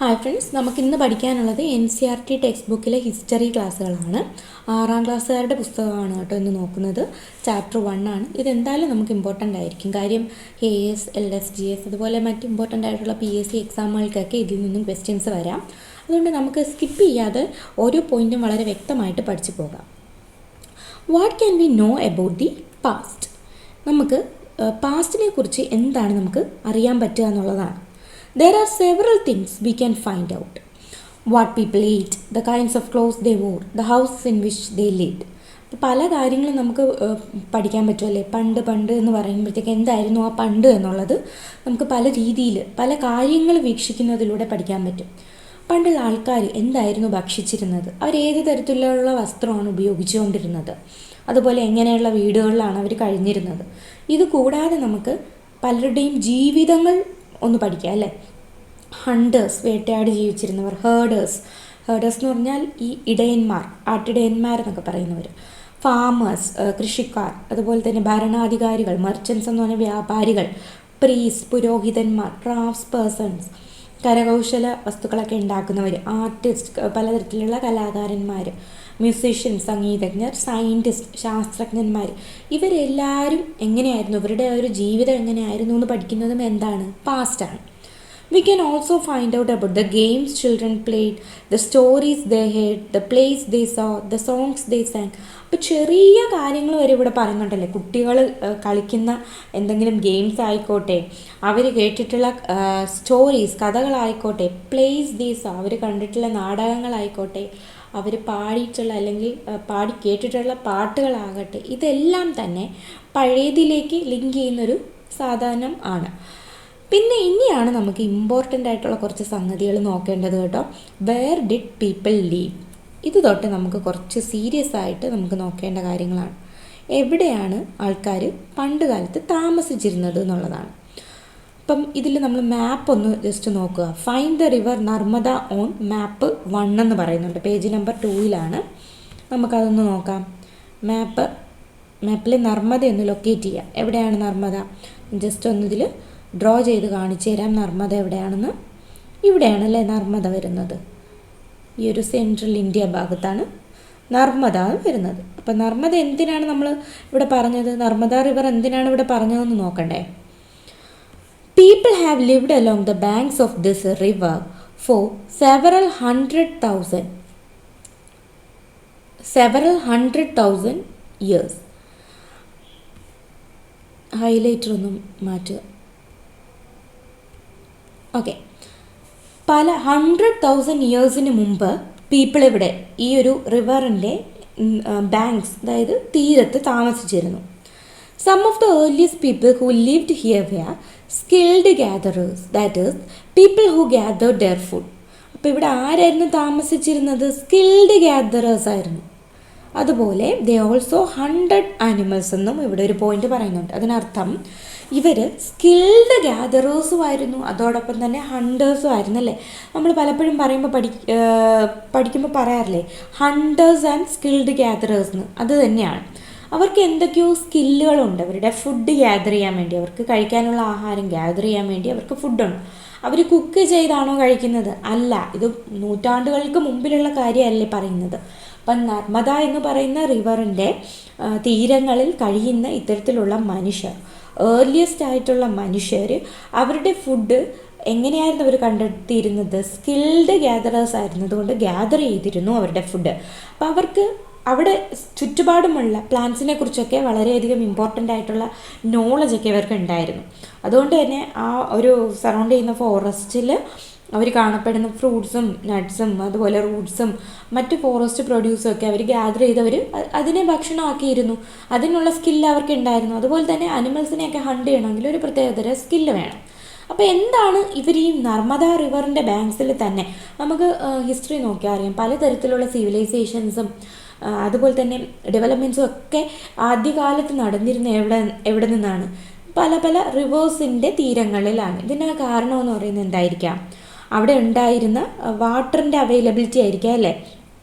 Hi friends, നമുക്കിന്ന് പഠിക്കാനുള്ളത് NCERT text ബുക്കിലെ ഹിസ്റ്ററി ക്ലാസ്സുകളാണ്. 6ാം ക്ലാസ്സുകാരുടെ പുസ്തകമാണ് കേട്ടോ ഇന്ന് നോക്കുന്നത്. ചാപ്റ്റർ 1 ആണ്. ഇതെന്തായാലും നമുക്ക് ഇമ്പോർട്ടൻ്റ് ആയിരിക്കും. കാര്യം KAS, LSGS അതുപോലെ മറ്റ് ഇമ്പോർട്ടൻ്റ് ആയിട്ടുള്ള PSC എക്സാമുകൾക്കൊക്കെ ഇതിൽ നിന്നും ക്വസ്റ്റ്യൻസ് വരാം. അതുകൊണ്ട് നമുക്ക് സ്കിപ്പ് ചെയ്യാതെ ഓരോ പോയിൻറ്റും വളരെ വ്യക്തമായിട്ട് പഠിച്ചു പോകാം. What can we know about the past? നമുക്ക് പാസ്റ്റിനെ കുറിച്ച് എന്താണ് നമുക്ക് അറിയാൻ പറ്റുക എന്നുള്ളതാണ്. There are several things we can find out. What people ate, the kinds of clothes they wore, the house in which they lived. പല കാര്യങ്ങളും നമുക്ക് പഠിക്കാൻ പറ്റുമല്ലേ. പണ്ട് എന്ന് പറയുമ്പോഴത്തേക്ക് എന്തായിരുന്നു ആ പണ്ട് എന്നുള്ളത് നമുക്ക് പല രീതിയിൽ പല കാര്യങ്ങൾ വീക്ഷിക്കുന്നതിലൂടെ പഠിക്കാൻ പറ്റും. പണ്ടുള്ള ആൾക്കാർ എന്തായിരുന്നു ഭക്ഷിച്ചിരുന്നത്, അവർ ഏത് തരത്തിലുള്ള വസ്ത്രമാണ് ഉപയോഗിച്ചുകൊണ്ടിരുന്നത്, അതുപോലെ എങ്ങനെയുള്ള വീടുകളിലാണ് അവർ കഴിഞ്ഞിരുന്നത്. ഇത് കൂടാതെ നമുക്ക് പലരുടെയും ജീവിതങ്ങൾ ഒന്ന് പഠിക്കാം അല്ലേ. ഹണ്ടേഴ്സ്, വേട്ടയാടി ജീവിച്ചിരുന്നവർ. ഹേർഡേഴ്സ് എന്ന് പറഞ്ഞാൽ ഈ ഇടയന്മാർ, ആട്ടിടയന്മാരെന്നൊക്കെ പറയുന്നവർ. ഫാമേഴ്സ്, കൃഷിക്കാർ. അതുപോലെ തന്നെ ഭരണാധികാരികൾ, മർച്ചൻസ് എന്ന് പറഞ്ഞാൽ വ്യാപാരികൾ. പ്രീസ്റ്റ്, പുരോഹിതന്മാർ. ക്രാഫ്റ്റ്സ് പേഴ്സൺസ്, കരകൗശല വസ്തുക്കളൊക്കെ ഉണ്ടാക്കുന്നവർ. ആർട്ടിസ്റ്റ്, പലതരത്തിലുള്ള കലാകാരന്മാർ. മ്യൂസീഷ്യൻ, സംഗീതജ്ഞർ. സയൻറ്റിസ്റ്റ്, ശാസ്ത്രജ്ഞന്മാർ. ഇവരെല്ലാവരും എങ്ങനെയായിരുന്നു, ഇവരുടെ ഒരു ജീവിതം എങ്ങനെയായിരുന്നു എന്ന് പഠിക്കുന്നതും എന്താണ്, പാസ്റ്റാണ്. We can also find out about the games children played, the stories they heard, the plays they saw, the songs they sang. അപ്പോൾ ചെറിയ കാര്യങ്ങൾ വരെ ഇവിടെ പറയുന്നുണ്ടല്ലേ. കുട്ടികൾ കളിക്കുന്ന എന്തെങ്കിലും ഗെയിംസ് ആയിക്കോട്ടെ, അവർ കേട്ടിട്ടുള്ള സ്റ്റോറീസ്, കഥകളായിക്കോട്ടെ, പ്ലേസ് they saw, അവർ കണ്ടിട്ടുള്ള നാടകങ്ങളായിക്കോട്ടെ, അവർ പാടിയിട്ടുള്ള അല്ലെങ്കിൽ പാടി കേട്ടിട്ടുള്ള പാട്ടുകളാകട്ടെ, ഇതെല്ലാം തന്നെ പഴയതിലേക്ക് ലിങ്ക് ചെയ്യുന്നൊരു സാധനം ആണ്. പിന്നെ ഇനിയാണ് നമുക്ക് ഇമ്പോർട്ടൻ്റ് ആയിട്ടുള്ള കുറച്ച് സംഗതികൾ നോക്കേണ്ടത് കേട്ടോ. Wear did people leave? ഇത് തൊട്ട് നമുക്ക് കുറച്ച് സീരിയസ് ആയിട്ട് നമുക്ക് നോക്കേണ്ട കാര്യങ്ങളാണ്. എവിടെയാണ് ആൾക്കാർ പണ്ട് കാലത്ത് താമസിച്ചിരുന്നത് എന്നുള്ളതാണ്. അപ്പം ഇതിൽ നമ്മൾ മാപ്പ് ഒന്ന് ജസ്റ്റ് നോക്കുക. Find the river Narmada on മാപ്പ് 1 എന്ന് പറയുന്നുണ്ട്. പേജ് നമ്പർ 2 നമുക്കതൊന്ന് നോക്കാം. മാപ്പിൽ നർമ്മദ ഒന്ന് ലൊക്കേറ്റ് ചെയ്യുക. എവിടെയാണ് നർമ്മദ? ജസ്റ്റ് ഒന്നിതിൽ ഡ്രോ ചെയ്ത് കാണിച്ചു തരാം നർമ്മദ എവിടെയാണെന്ന്. ഇവിടെയാണല്ലേ നർമ്മദ വരുന്നത്. ഈ ഒരു സെൻട്രൽ ഇന്ത്യ ഭാഗത്താണ് നർമ്മദ വരുന്നത്. അപ്പം നർമ്മദ എന്തിനാണ് നമ്മൾ ഇവിടെ പറഞ്ഞത്, നർമ്മദ റിവർ എന്തിനാണ് ഇവിടെ പറഞ്ഞതെന്ന് നോക്കണ്ടേ. People have lived along the banks of this river for several hundred thousand years. Highlighter ഒന്നും മാറ്റുക. ഓക്കെ, പല 100,000 ഇയേഴ്സിന് മുമ്പ് പീപ്പിൾ ഇവിടെ ഈ ഒരു റിവറിൻ്റെ ബാങ്ക്സ്, അതായത് തീരത്ത് താമസിച്ചിരുന്നു. Some of the earliest people who lived here were skilled gatherers, that is people who gathered their food. അപ്പോൾ ഇവിടെ ആരായിരുന്നു താമസിച്ചിരുന്നത്? സ്കിൽഡ് ഗ്യാദറേഴ്സ് ആയിരുന്നു. അതുപോലെ ദേ ഓൾസോ ഹണ്ടഡ് ആനിമൽസ് എന്നും ഇവിടെ ഒരു പോയിന്റ് പറയുന്നുണ്ട്. അതിനർത്ഥം ഇവർ സ്കിൽഡ് ഗ്യാദറേഴ്സും ആയിരുന്നു, അതോടൊപ്പം തന്നെ ഹണ്ടേഴ്സും ആയിരുന്നു അല്ലേ. നമ്മൾ പലപ്പോഴും പഠിക്കുമ്പോൾ പറയാറില്ലേ ഹണ്ടേഴ്സ് ആൻഡ് സ്കിൽഡ് ഗ്യാദറേഴ്സ് എന്ന്. അത് തന്നെയാണ്. അവർക്ക് എന്തൊക്കെയോ സ്കില്ലുകളുണ്ട്. അവരുടെ ഫുഡ് ഗ്യാദർ ചെയ്യാൻ വേണ്ടി, അവർക്ക് കഴിക്കാനുള്ള ആഹാരം ഗ്യാദർ ചെയ്യാൻ വേണ്ടി അവർക്ക് ഫുഡുണ്ട്. അവർ കുക്ക് ചെയ്താണോ കഴിക്കുന്നത്? അല്ല, ഇത് നൂറ്റാണ്ടുകൾക്ക് മുമ്പിലുള്ള കാര്യമല്ലേ പറയുന്നത്. അപ്പം നർമ്മദ എന്ന് പറയുന്ന റിവറിൻ്റെ തീരങ്ങളിൽ കഴിയുന്ന ഇത്തരത്തിലുള്ള മനുഷ്യർ, ഏർലിയസ്റ്റ് ആയിട്ടുള്ള മനുഷ്യർ, അവരുടെ ഫുഡ് എങ്ങനെയായിരുന്നു അവർ കണ്ടെത്തിയിരുന്നത്? സ്കിൽഡ് ഗ്യാദറേഴ്സ് ആയിരുന്നു. അതുകൊണ്ട് ഗ്യാദർ ചെയ്തിരുന്നു അവരുടെ ഫുഡ്. അപ്പോൾ അവർക്ക് അവിടെ ചുറ്റുപാടുമുള്ള പ്ലാന്റ്സിനെ കുറിച്ചൊക്കെ വളരെയധികം ഇമ്പോർട്ടൻ്റ് ആയിട്ടുള്ള നോളജൊക്കെ അവർക്ക് ഉണ്ടായിരുന്നു. അതുകൊണ്ട് തന്നെ ആ ഒരു സറൗണ്ട് ചെയ്യുന്ന ഫോറസ്റ്റിൽ അവർ കാണപ്പെടുന്ന ഫ്രൂട്ട്സും നട്ട്സും അതുപോലെ റൂട്ട്സും മറ്റ് ഫോറസ്റ്റ് പ്രൊഡ്യൂസും ഒക്കെ അവർ ഗ്യാദർ ചെയ്തവർ അതിനെ ഭക്ഷണമാക്കിയിരുന്നു. അതിനുള്ള സ്കില്ല് അവർക്ക് ഉണ്ടായിരുന്നു. അതുപോലെ തന്നെ അനിമൽസിനെയൊക്കെ ഹണ്ട് ചെയ്യണമെങ്കിൽ ഒരു പ്രത്യേകതര സ്കില്ല് വേണം. അപ്പോൾ എന്താണ് ഇവർ ഈ നർമ്മദ റിവറിൻ്റെ ബാങ്ക്സിൽ തന്നെ നമുക്ക് ഹിസ്റ്ററി നോക്കിയാൽ അറിയാം. പലതരത്തിലുള്ള സിവിലൈസേഷൻസും അതുപോലെ തന്നെ ഡെവലപ്മെൻറ്റ്സും ഒക്കെ ആദ്യകാലത്ത് നടന്നിരുന്ന എവിടെ നിന്നാണ്? പല റിവേഴ്സിൻ്റെ തീരങ്ങളിലാണ്. ഇതിന് കാരണമെന്ന് പറയുന്നത് എന്തായിരിക്കാം? അവിടെ ഉണ്ടായിരുന്ന വാട്ടറിൻ്റെ അവൈലബിലിറ്റി ആയിരിക്കാം അല്ലേ.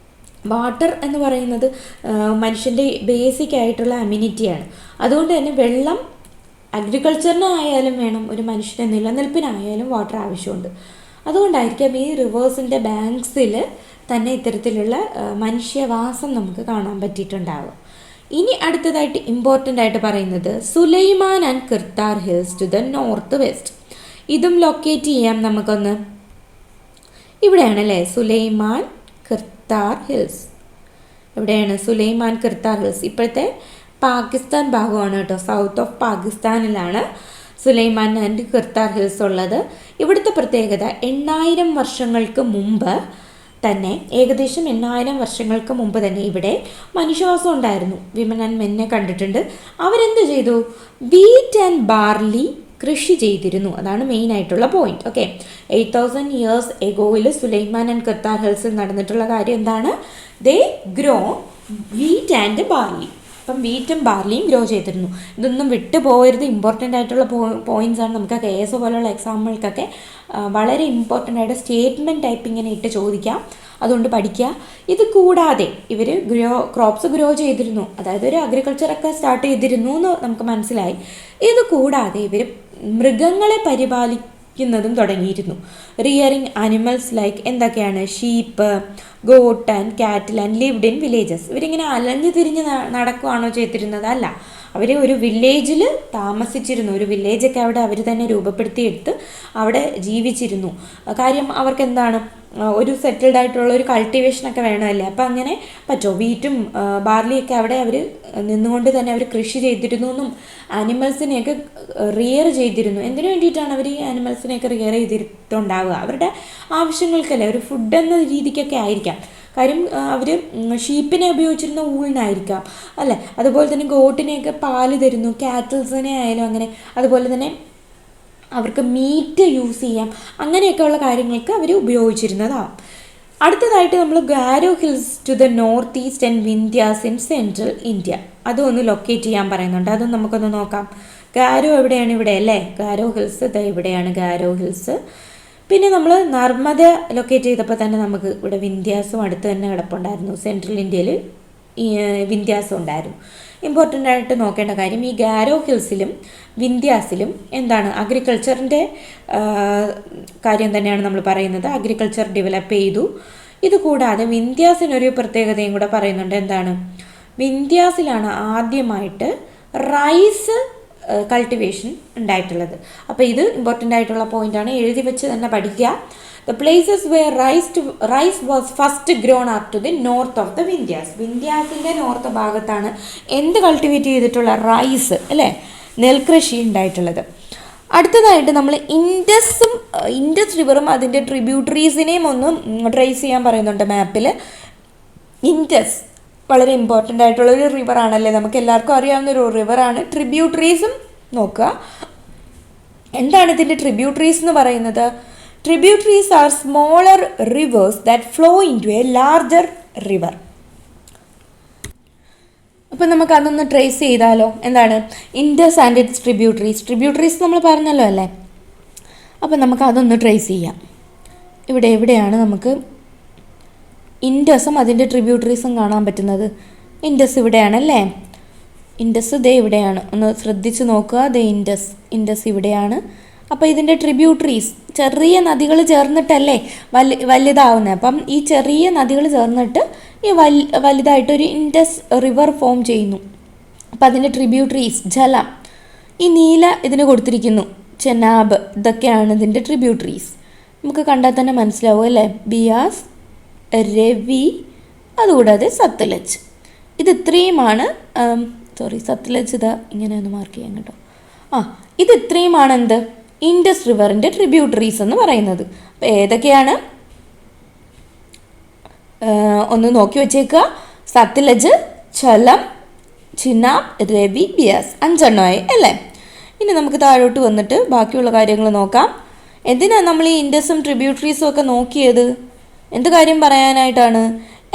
വാട്ടർ എന്ന് പറയുന്നത് മനുഷ്യൻ്റെ ബേസിക് ആയിട്ടുള്ള അമ്യൂണിറ്റിയാണ്. അതുകൊണ്ട് തന്നെ വെള്ളം അഗ്രികൾച്ചറിനായാലും വേണം, ഒരു മനുഷ്യൻ്റെ നിലനിൽപ്പിനായാലും വാട്ടർ ആവശ്യമുണ്ട്. അതുകൊണ്ടായിരിക്കാം ഈ റിവേഴ്സിൻ്റെ ബാങ്ക്സിൽ തന്നെ ഇത്തരത്തിലുള്ള മനുഷ്യവാസം നമുക്ക് കാണാൻ പറ്റിയിട്ടുണ്ടാവും. ഇനി അടുത്തതായിട്ട് ഇമ്പോർട്ടൻ്റ് ആയിട്ട് പറയുന്നത് Sulaiman and Kirthar hills to the north west. ഇതും ലൊക്കേറ്റ് ചെയ്യാം നമുക്കൊന്ന്. ഇവിടെയാണല്ലേ സുലൈമാൻ കിർത്താർ ഹിൽസ്. എവിടെയാണ് സുലൈമാൻ കിർത്താർ ഹിൽസ്? ഇപ്പോഴത്തെ പാകിസ്ഥാൻ ഭാഗമാണ് കേട്ടോ. സൗത്ത് ഓഫ് പാകിസ്ഥാനിലാണ് സുലൈമാൻ ആൻഡ് കിർത്താർ ഹിൽസ് ഉള്ളത്. ഇവിടുത്തെ പ്രത്യേകത 8000 വർഷങ്ങൾക്ക് മുമ്പ് തന്നെ, ഏകദേശം 8000 വർഷങ്ങൾക്ക് മുമ്പ് തന്നെ ഇവിടെ മനുഷ്യവാസം ഉണ്ടായിരുന്നു. വിമൻ ആൻഡ് മെന്നെ കണ്ടിട്ടുണ്ട്. അവരെന്ത് ചെയ്തു? വീറ്റ് ആൻഡ് ബാർലി കൃഷി ചെയ്തിരുന്നു. അതാണ് മെയിൻ ആയിട്ടുള്ള പോയിന്റ്. ഓക്കെ, 8000 ഇയേഴ്സ് എഗോയിൽ സുലൈമാൻ ആൻഡ് കിർത്താർ ഹിൽസിൽ നടന്നിട്ടുള്ള കാര്യം എന്താണ്? They grow wheat and barley. അപ്പം വീറ്റും ബാർലിയും ഗ്രോ ചെയ്തിരുന്നു. ഇതൊന്നും വിട്ടു പോകരുത്. ഇമ്പോർട്ടൻ്റ് ആയിട്ടുള്ള പോയിന്റ്സ് ആണ്. നമുക്ക് KS പോലുള്ള എക്സാമുകൾക്കൊക്കെ വളരെ ഇമ്പോർട്ടൻ്റ് ആയിട്ട് സ്റ്റേറ്റ്മെൻറ്റ് ടൈപ്പ് ഇങ്ങനെ ഇട്ട് ചോദിക്കാം. അതുകൊണ്ട് പഠിക്കുക. ഇത് കൂടാതെ ഇവർ ക്രോപ്സ് ഗ്രോ ചെയ്തിരുന്നു, അതായത് ഒരു അഗ്രികൾച്ചറൊക്കെ സ്റ്റാർട്ട് ചെയ്തിരുന്നു എന്ന് നമുക്ക് മനസ്സിലായി. ഇത് കൂടാതെ ഇവർ മൃഗങ്ങളെ പരിപാലിക്കുന്നതും തുടങ്ങിയിരുന്നു. റിയറിങ് ആനിമൽസ് ലൈക്ക് എന്തൊക്കെയാണ്? ഷീപ്പ്, ഗോട്ട് ആൻഡ് കാറ്റിൽ ആൻഡ് ലിവ്ഡ് ഇൻ വില്ലേജസ്. ഇവരിങ്ങനെ അലഞ്ഞു തിരിഞ്ഞ് നടക്കുകയാണോ ചെയ്തിരുന്നത്? അല്ല, അവർ ഒരു വില്ലേജിൽ താമസിച്ചിരുന്നു. ഒരു വില്ലേജൊക്കെ അവിടെ അവർ തന്നെ രൂപപ്പെടുത്തിയെടുത്ത് അവിടെ ജീവിച്ചിരുന്നു. കാര്യം അവർക്ക് എന്താണ്, ഒരു സെറ്റിൽഡ് ആയിട്ടുള്ള ഒരു കൾട്ടിവേഷനൊക്കെ വേണമല്ലേ. അപ്പം അങ്ങനെ പറ്റുമോ? വീറ്റും ബാർലിയൊക്കെ അവിടെ അവർ നിന്നുകൊണ്ട് തന്നെ അവർ കൃഷി ചെയ്തിരുന്നു എന്നും ആനിമൽസിനെയൊക്കെ റിയർ ചെയ്തിരുന്നു. എന്തിനു വേണ്ടിയിട്ടാണ് അവർ ഈ ആനിമൽസിനെയൊക്കെ റിയർ ചെയ്തിട്ടുണ്ടാവുക? അവരുടെ ആവശ്യങ്ങൾക്കല്ലേ, ഒരു ഫുഡ് എന്ന രീതിക്കൊക്കെ ആയിരിക്കാം. കാര്യം അവർ ഷീപ്പിനെ ഉപയോഗിച്ചിരുന്ന ഊളിനായിരിക്കാം അല്ലേ. അതുപോലെ തന്നെ ഗോട്ടിനെയൊക്കെ പാല് തരുന്നു, കാറ്റിൽസിനെ ആയാലും അങ്ങനെ. അതുപോലെ തന്നെ അവർക്ക് മീറ്റ് യൂസ് ചെയ്യാം, അങ്ങനെയൊക്കെയുള്ള കാര്യങ്ങൾക്ക് അവർ ഉപയോഗിച്ചിരുന്നതാണ്. അടുത്തതായിട്ട് നമ്മൾ Garo hills to the north east and Vindhyas in central India. അതും ഒന്ന് ലൊക്കേറ്റ് ചെയ്യാൻ പറയുന്നുണ്ട്. അതും നമുക്കൊന്ന് നോക്കാം. ഗാരോ എവിടെയാണ്? ഇവിടെ അല്ലേ. ഗാരോ ഹിൽസ് ഇവിടെയാണ് ഗാരോ ഹിൽസ്. പിന്നെ നമ്മൾ നർമ്മദ ലൊക്കേറ്റ് ചെയ്തപ്പോൾ തന്നെ നമുക്ക് ഇവിടെ വിന്ധ്യാസും അടുത്ത് തന്നെ കിടപ്പുണ്ടായിരുന്നു. സെൻട്രൽ ഇന്ത്യയിൽ വിന്ധ്യാസം ഉണ്ടായിരുന്നു. ഇമ്പോർട്ടൻ്റ് ആയിട്ട് നോക്കേണ്ട കാര്യം, ഈ ഗാരോ ഹിൽസിലും വിന്ധ്യാസിലും എന്താണ്, അഗ്രികൾച്ചറിൻ്റെ കാര്യം തന്നെയാണ് നമ്മൾ പറയുന്നത്. അഗ്രികൾച്ചർ ഡെവലപ്പ് ചെയ്തു. ഇത് കൂടാതെ വിന്ധ്യാസിനൊരു പ്രത്യേകതയും കൂടെ പറയുന്നുണ്ട്. എന്താണ്? വിന്ധ്യാസിലാണ് ആദ്യമായിട്ട് റൈസ് കൾട്ടിവേഷൻ ഉണ്ടായിട്ടുള്ളത്. അപ്പോൾ ഇത് ഇമ്പോർട്ടൻ്റ് ആയിട്ടുള്ള പോയിൻ്റാണ്, എഴുതി വെച്ച് തന്നെ പഠിക്കുക. The places where rice was first grown up to the north of the Vindhyas. വിന്ധ്യാസിൻ്റെ നോർത്ത് ഭാഗത്താണ് എന്ത് കൾട്ടിവേറ്റ് ചെയ്തിട്ടുള്ള? റൈസ് അല്ലേ, നെൽകൃഷി ഉണ്ടായിട്ടുള്ളത്. അടുത്തതായിട്ട് നമ്മൾ ഇൻഡസ് റിവറും അതിൻ്റെ ട്രിബ്യൂട്ടറീസിനെയും ഒന്ന് ട്രേസ് ചെയ്യാൻ പറയുന്നുണ്ട് മാപ്പിൽ. ഇൻഡസ് വളരെ ഇമ്പോർട്ടൻ്റ് ആയിട്ടുള്ളൊരു റിവറാണല്ലേ, നമുക്ക് എല്ലാവർക്കും അറിയാവുന്നൊരു റിവറാണ്. ട്രിബ്യൂട്ടറീസും നോക്കുക. എന്താണ് ഇതിൻ്റെ ട്രിബ്യൂട്ടറീസ് എന്ന് പറയുന്നത്? Tributaries are smaller rivers that flow into a larger river. അപ്പം നമുക്ക് അതൊന്ന് ട്രേസ് ചെയ്താലോ? എന്താണ്? ഇൻഡസ് ആൻഡ് ഇറ്റ്സ് ട്രിബ്യൂട്ടറീസ് നമ്മൾ പറഞ്ഞല്ലോ അല്ലേ. അപ്പം നമുക്ക് അതൊന്ന് ട്രേസ് ചെയ്യാം. എവിടെയാണ് നമുക്ക് ഇൻഡസും അതിൻ്റെ ട്രിബ്യൂട്ടറീസും കാണാൻ പറ്റുന്നത്? ഇൻഡസ് ഇവിടെയാണല്ലേ. ഇൻഡസ് ദേ ഇവിടെയാണ്, ഒന്ന് ശ്രദ്ധിച്ച് നോക്കുക. ദേ ഇൻഡസ് ഇവിടെയാണ്. അപ്പോൾ ഇതിൻ്റെ ട്രിബ്യൂട്ടറീസ് ചെറിയ നദികൾ ചേർന്നിട്ടല്ലേ വലുതാവുന്നത്. അപ്പം ഈ ചെറിയ നദികൾ ചേർന്നിട്ട് ഈ വലുതായിട്ടൊരു ഇൻഡസ് റിവർ ഫോം ചെയ്യുന്നു. അപ്പം അതിൻ്റെ ട്രിബ്യൂട്ടറീസ് ജലം, ഈ നീല ഇതിന് കൊടുത്തിരിക്കുന്നു, ചെനാബ്, ഇതൊക്കെയാണ് ഇതിൻ്റെ ട്രിബ്യൂട്ടറീസ്. നമുക്ക് കണ്ടാൽ തന്നെ മനസ്സിലാവും അല്ലേ. ബിയാസ്, രവി, അതുകൂടാതെ സത്ലജ്. ഇത് ഇത്രയുമാണ്. സത്ലജ് ഇതാ ഇങ്ങനെ ഒന്ന് മാർക്ക് ചെയ്യാൻ കേട്ടോ. ഇത് ഇത്രയുമാണ് എന്ത്, ഇൻഡസ് റിവറിൻ്റെ ട്രിബ്യൂട്ടറീസ് എന്ന് പറയുന്നത്. അപ്പോൾ ഏതൊക്കെയാണ് ഒന്ന് നോക്കി വെച്ചേക്കുക. സത്ലജ്, ഝലം, ചിനാബ്, രവി, ബിയാസ്, 5 എണ്ണമായി അല്ലേ. ഇനി നമുക്ക് താഴോട്ട് വന്നിട്ട് ബാക്കിയുള്ള കാര്യങ്ങൾ നോക്കാം. എന്തിനാണ് നമ്മൾ ഈ ഇൻഡസും ട്രിബ്യൂട്ടറീസും ഒക്കെ നോക്കിയത്? എന്ത് കാര്യം പറയാനായിട്ടാണ്?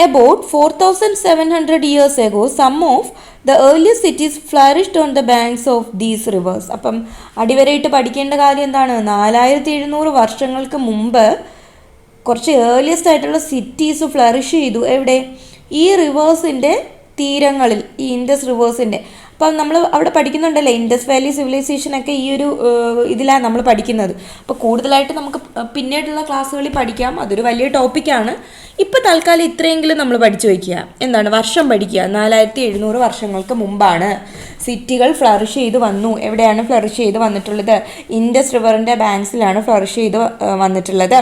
About 4700 years ago, some of the earliest cities flourished on the banks of these rivers. അപ്പം അടിവരയിട്ട് പഠിക്കേണ്ട കാര്യം എന്താണ്? 4700 വർഷങ്ങൾക്ക് മുമ്പ് കുറച്ച് ഏർലിയസ്റ്റ് ആയിട്ടുള്ള സിറ്റീസ് ഫ്ലറിഷ് ചെയ്തു. എവിടെ? ഈ റിവേഴ്സിൻ്റെ തീരങ്ങളിൽ, ഈ ഇൻഡസ് റിവേഴ്സിൻ്റെ. അപ്പം നമ്മൾ അവിടെ പഠിക്കുന്നുണ്ടല്ലേ ഇൻഡസ് വാലി സിവിലൈസേഷനൊക്കെ ഈ ഒരു ഇതിലാണ് നമ്മൾ പഠിക്കുന്നത്. അപ്പോൾ കൂടുതലായിട്ട് നമുക്ക് പിന്നീടുള്ള ക്ലാസ്സുകളിൽ പഠിക്കാം, അതൊരു വലിയ ടോപ്പിക്കാണ്. ഇപ്പോൾ തൽക്കാലം ഇത്രയെങ്കിലും നമ്മൾ പഠിച്ചു വയ്ക്കുക. എന്താണ് വർഷം പഠിക്കുക. 4700 വർഷങ്ങൾക്ക് മുമ്പാണ് സിറ്റികൾ ഫ്ലറിഷ് ചെയ്ത് വന്നു. എവിടെയാണ് ഫ്ലറിഷ് ചെയ്ത് വന്നിട്ടുള്ളത്? ഇൻഡസ് റിവറിൻ്റെ ബാങ്ക്സിലാണ് ഫ്ലറിഷ് ചെയ്ത് വന്നിട്ടുള്ളത്.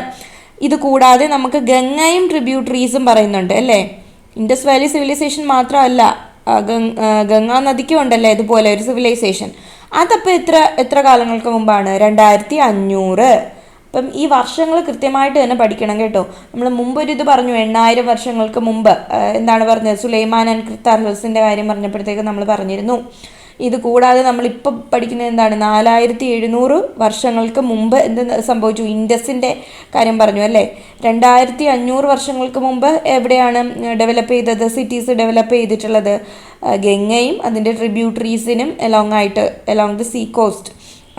ഇത് കൂടാതെ നമുക്ക് ഗംഗയും ട്രിബ്യൂട്ടറീസും പറയുന്നുണ്ട് അല്ലേ. ഇൻഡസ് വാലി സിവിലൈസേഷൻ മാത്രമല്ല, ഗംഗാ നദിക്കും ഉണ്ടല്ലേ ഇതുപോലെ ഒരു സിവിലൈസേഷൻ. അതപ്പോൾ എത്ര കാലങ്ങൾക്ക് മുമ്പാണ്? 2500. അപ്പം ഈ വർഷങ്ങൾ കൃത്യമായിട്ട് തന്നെ പഠിക്കണം കേട്ടോ. നമ്മൾ മുമ്പൊരിത് പറഞ്ഞു 8000 വർഷങ്ങൾക്ക് മുമ്പ് എന്താണ് പറഞ്ഞത്? സുലൈമാൻ ആൻഡ് ക്രിത്താർഹസിൻ്റെ കാര്യം പറഞ്ഞപ്പോഴത്തേക്ക് നമ്മൾ പറഞ്ഞിരുന്നു. ഇത് കൂടാതെ നമ്മളിപ്പോൾ പഠിക്കുന്നത് എന്താണ്? 4700 വർഷങ്ങൾക്ക് മുമ്പ് എന്ത് സംഭവിച്ചു? ഇൻഡസിൻ്റെ കാര്യം പറഞ്ഞു അല്ലേ. 2500 വർഷങ്ങൾക്ക് മുമ്പ് എവിടെയാണ് ഡെവലപ്പ് ചെയ്തത്? സിറ്റീസ് ഡെവലപ്പ് ചെയ്തിട്ടുള്ളത് ഗംഗയും അതിൻ്റെ ട്രിബ്യൂട്ടറീസിനും എലോങ് ദ സീ കോസ്റ്റ്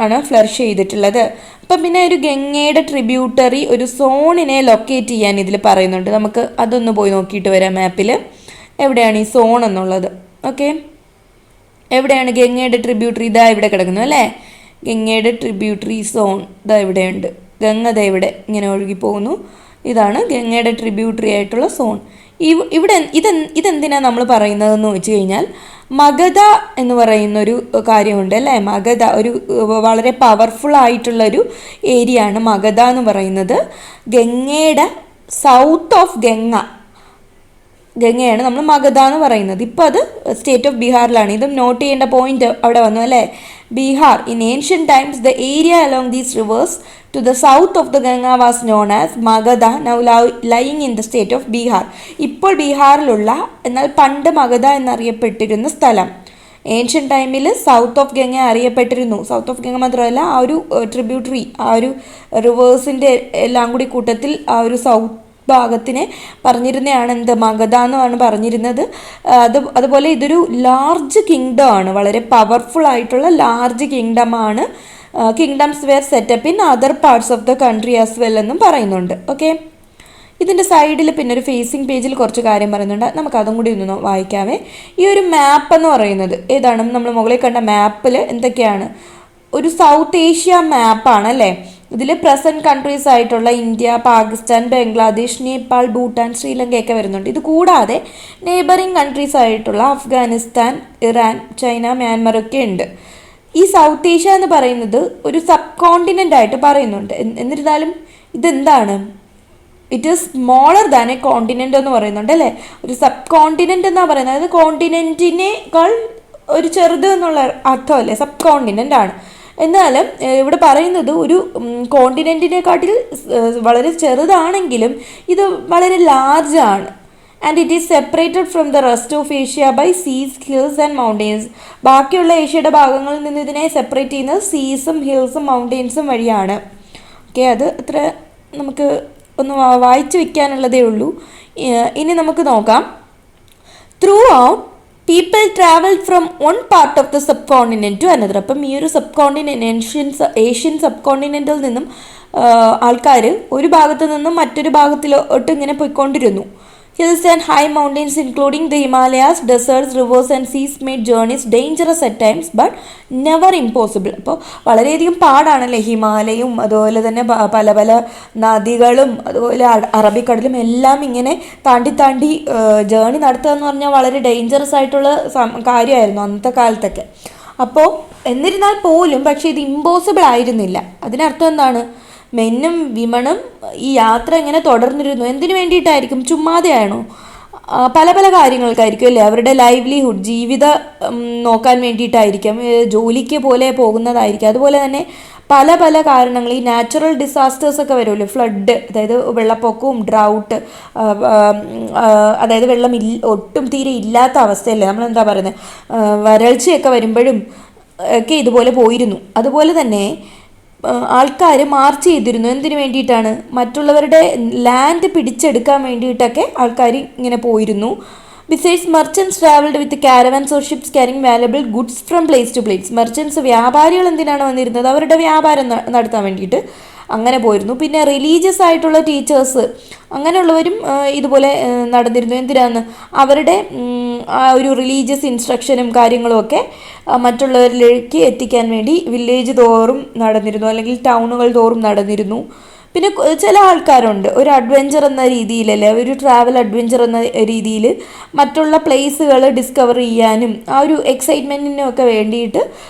ആണ് ഫ്ലറിഷ് ചെയ്തിട്ടുള്ളത്. അപ്പം പിന്നെ ഒരു ഗംഗയുടെ ട്രിബ്യൂട്ടറി ഒരു സോണിനെ ലൊക്കേറ്റ് ചെയ്യാൻ ഇതിൽ പറയുന്നുണ്ട്. നമുക്ക് അതൊന്ന് പോയി നോക്കിയിട്ട് വരാം മാപ്പിൽ എവിടെയാണ് ഈ സോൺ എന്നുള്ളത്. ഓക്കെ, എവിടെയാണ് ഗംഗയുടെ ട്രിബ്യൂട്ടറി? ഇതാ ഇവിടെ കിടക്കുന്നു അല്ലേ. ഗംഗയുടെ ട്രിബ്യൂട്ടറി സോൺ ഇതാ ഇവിടെയുണ്ട്. ഗംഗ ദാ ഇവിടെ ഇങ്ങനെ ഒഴുകി പോകുന്നു. ഇതാണ് ഗംഗയുടെ ട്രിബ്യൂട്ടറി ആയിട്ടുള്ള സോൺ. ഇവിടെ ഇതെന്തിനാണ് നമ്മൾ പറയുന്നതെന്ന് വെച്ച് കഴിഞ്ഞാൽ മഗധ എന്ന് പറയുന്നൊരു കാര്യമുണ്ട് അല്ലേ. മഗധ ഒരു വളരെ പവർഫുൾ ആയിട്ടുള്ളൊരു ഏരിയ ആണ് മഗധ എന്ന് പറയുന്നത്. ഗംഗയുടെ സൗത്ത് ഓഫ് ഗംഗയാണ് നമ്മൾ മഗധ എന്ന് പറയുന്നത്. ഇപ്പോൾ അത് സ്റ്റേറ്റ് ഓഫ് ബീഹാറിലാണ്. ഇതും നോട്ട് ചെയ്യേണ്ട പോയിന്റ് അവിടെ വന്നു അല്ലേ. Bihar in ancient times the area along these rivers to the south of the Ganga was known as Magadha, now lying in the state of Bihar. ഇപ്പോൾ ബീഹാറിലുള്ള എന്നാൽ പണ്ട് മഗധ എന്നറിയപ്പെട്ടിരുന്ന സ്ഥലം ഏൻഷ്യൻ ടൈമിൽ സൗത്ത് ഓഫ് ഗംഗ അറിയപ്പെട്ടിരുന്നു. സൗത്ത് ഓഫ് ഗംഗ മാത്രമല്ല, ആ ഒരു ട്രിബ്യൂട്ടറി, ആ ഒരു റിവേഴ്സിൻ്റെ എല്ലാം കൂടി കൂട്ടത്തിൽ ആ ഒരു സൗത്ത് ഭാഗത്തിനെ പറഞ്ഞിരുന്നതാണ് എന്ത്? മഗധ എന്നാണ് പറഞ്ഞിരുന്നത്. അതുപോലെ ഇതൊരു ലാർജ് കിങ്ഡം ആണ്, വളരെ പവർഫുൾ ആയിട്ടുള്ള ലാർജ് കിങ്ഡമാണ്. Kingdoms were set up in other parts of the country as well എന്നും പറയുന്നുണ്ട്. ഓക്കെ, ഇതിൻ്റെ സൈഡിൽ പിന്നെ ഒരു ഫേസിംഗ് പേജിൽ കുറച്ച് കാര്യം പറയുന്നുണ്ട്. നമുക്ക് അതും കൂടി ഒന്ന് വായിക്കാവേ. ഈ ഒരു മാപ്പ് എന്ന് പറയുന്നത് ഏതാണ്? നമ്മൾ മുകളിൽ കണ്ട മാപ്പിൽ എന്തൊക്കെയാണ്? ഒരു സൗത്ത് ഏഷ്യ മാപ്പാണ് അല്ലേ. ഇതിൽ പ്രസൻറ്റ് കൺട്രീസ് ആയിട്ടുള്ള ഇന്ത്യ, പാകിസ്ഥാൻ, ബംഗ്ലാദേശ്, നേപ്പാൾ, ഭൂട്ടാൻ, ശ്രീലങ്കയൊക്കെ വരുന്നുണ്ട്. ഇത് കൂടാതെ നെയ്ബറിങ് കൺട്രീസ് ആയിട്ടുള്ള അഫ്ഗാനിസ്ഥാൻ, ഇറാൻ, ചൈന, മ്യാൻമർ ഒക്കെ ഉണ്ട്. ഈ സൗത്ത് ഏഷ്യ എന്ന് പറയുന്നത് ഒരു സബ് കോണ്ടിനെൻ്റ് ആയിട്ട് പറയുന്നുണ്ട്. എന്നിരുന്നാലും ഇതെന്താണ്? It is smaller than A continent എന്ന് പറയുന്നുണ്ട് അല്ലേ. ഒരു സബ് കോണ്ടിനെൻ്റ് എന്നാണ് പറയുന്നത്. അതായത് കോണ്ടിനെൻറ്റിനേക്കാൾ ഒരു ചെറുത് എന്നുള്ള അർത്ഥമല്ലേ, സബ് കോണ്ടിനെൻ്റ് ആണ്. എന്നാലും ഇവിടെ പറയുന്നത് ഒരു കോണ്ടിനെൻറ്റിനെക്കാട്ടിൽ വളരെ ചെറുതാണെങ്കിലും ഇത് വളരെ ലാർജ് ആണ്. And it is separated from the rest of Asia by seas, hills and mountains. ബാക്കിയുള്ള ഏഷ്യയുടെ ഭാഗങ്ങളിൽ നിന്ന് ഇതിനെ സെപ്പറേറ്റ് ചെയ്യുന്നത് സീസും ഹിൽസും മൗണ്ടെയ്ൻസും വഴിയാണ്. ഓക്കെ, അത് അത്ര നമുക്ക് ഒന്ന് വായിച്ചു വയ്ക്കാനുള്ളതേ ഉള്ളൂ. ഇനി നമുക്ക് നോക്കാം. Throughout people travel from one part of the subcontinent to another. അപ്പം ഈ ഒരു സബ് കോണ്ടിനെൻറ്റ് ഏഷ്യൻ സബ് കോണ്ടിനെൻറ്റിൽ നിന്നും ആൾക്കാർ ഒരു ഭാഗത്തു നിന്നും മറ്റൊരു ഭാഗത്തിലോട്ട് ഇങ്ങനെ പോയിക്കൊണ്ടിരുന്നു. Hills and high mountains including the Himalayas, deserts, rivers and seas made journeys dangerous at times but never impossible. അപ്പോൾ വളരെയധികം പാടാണല്ലേ ഹിമാലയവും അതുപോലെ തന്നെ പല പല നദികളും അതുപോലെ അറബിക്കടലും എല്ലാം ഇങ്ങനെ താണ്ടി ജേണി നടത്തുക എന്ന് പറഞ്ഞാൽ വളരെ ഡേഞ്ചറസ് ആയിട്ടുള്ള കാര്യമായിരുന്നു അന്നത്തെ കാലത്തൊക്കെ. അപ്പോൾ എന്നിരുന്നാൽ പോലും പക്ഷേ ഇത് ഇമ്പോസിബിൾ ആയിരുന്നില്ല. അതിനർത്ഥം എന്താണ്? മെന്നും വിമണും ഈ യാത്ര ഇങ്ങനെ തുടർന്നിരുന്നു. എന്തിനു വേണ്ടിയിട്ടായിരിക്കും? ചുമ്മാതെയാണോ? പല പല കാര്യങ്ങൾക്കായിരിക്കും അല്ലേ. അവരുടെ ലൈവ്ലിഹുഡ്, ജീവിതം നോക്കാൻ വേണ്ടിയിട്ടായിരിക്കും, ജോലിക്ക് പോലെ പോകുന്നതായിരിക്കും. അതുപോലെ തന്നെ പല പല കാരണങ്ങൾ, ഈ നാച്ചുറൽ ഡിസാസ്റ്റേഴ്സൊക്കെ വരുമല്ലോ, ഫ്ലഡ്, അതായത് വെള്ളപ്പൊക്കവും ഡ്രൗട്ട്, അതായത് വെള്ളം ഒട്ടും തീരെ ഇല്ലാത്ത അവസ്ഥയല്ലേ, നമ്മളെന്താ പറയുന്നത്, വരൾച്ചയൊക്കെ വരുമ്പോഴും ഒക്കെ ഇതുപോലെ പോയിരുന്നു. അതുപോലെ തന്നെ ആൾക്കാർ മാർച്ച് ചെയ്തിരുന്നു. എന്തിനു വേണ്ടിയിട്ടാണ്? മറ്റുള്ളവരുടെ ലാൻഡ് പിടിച്ചെടുക്കാൻ വേണ്ടിയിട്ടൊക്കെ ആൾക്കാർ ഇങ്ങനെ പോയിരുന്നു. Besides merchants travelled with caravans or ships carrying valuable goods from place to place. Merchants, വ്യാപാരികൾ എന്തിനാണ് വന്നിരുന്നത്? അവരുടെ വ്യാപാരം നടത്താൻ വേണ്ടിയിട്ട്. അങ്ങനെ പോയിരുന്നു. പിന്നെ റിലീജിയസ് ആയിട്ടുള്ള ടീച്ചേഴ്സ് അങ്ങനെയുള്ളവരും ഇതുപോലെ നടന്നിരുന്നു. എന്തിനാന്ന് അവരുടെ ആ ഒരു റിലീജിയസ് ഇൻസ്ട്രക്ഷനും കാര്യങ്ങളും ഒക്കെ മറ്റുള്ളവരിലേക്ക് എത്തിക്കാൻ വേണ്ടി വില്ലേജ് തോറും നടന്നിരുന്നു, അല്ലെങ്കിൽ ടൗണുകൾ തോറും നടന്നിരുന്നു. പിന്നെ ചില ആൾക്കാരുണ്ട് ഒരു അഡ്വഞ്ചർ എന്ന രീതിയിലല്ലേ, ഒരു ട്രാവൽ അഡ്വഞ്ചർ എന്ന രീതിയിൽ മറ്റുള്ള പ്ലേസുകൾ ഡിസ്കവർ ചെയ്യാനും ആ ഒരു എക്സൈറ്റ്മെൻറ്റിനും ഒക്കെ വേണ്ടിയിട്ട്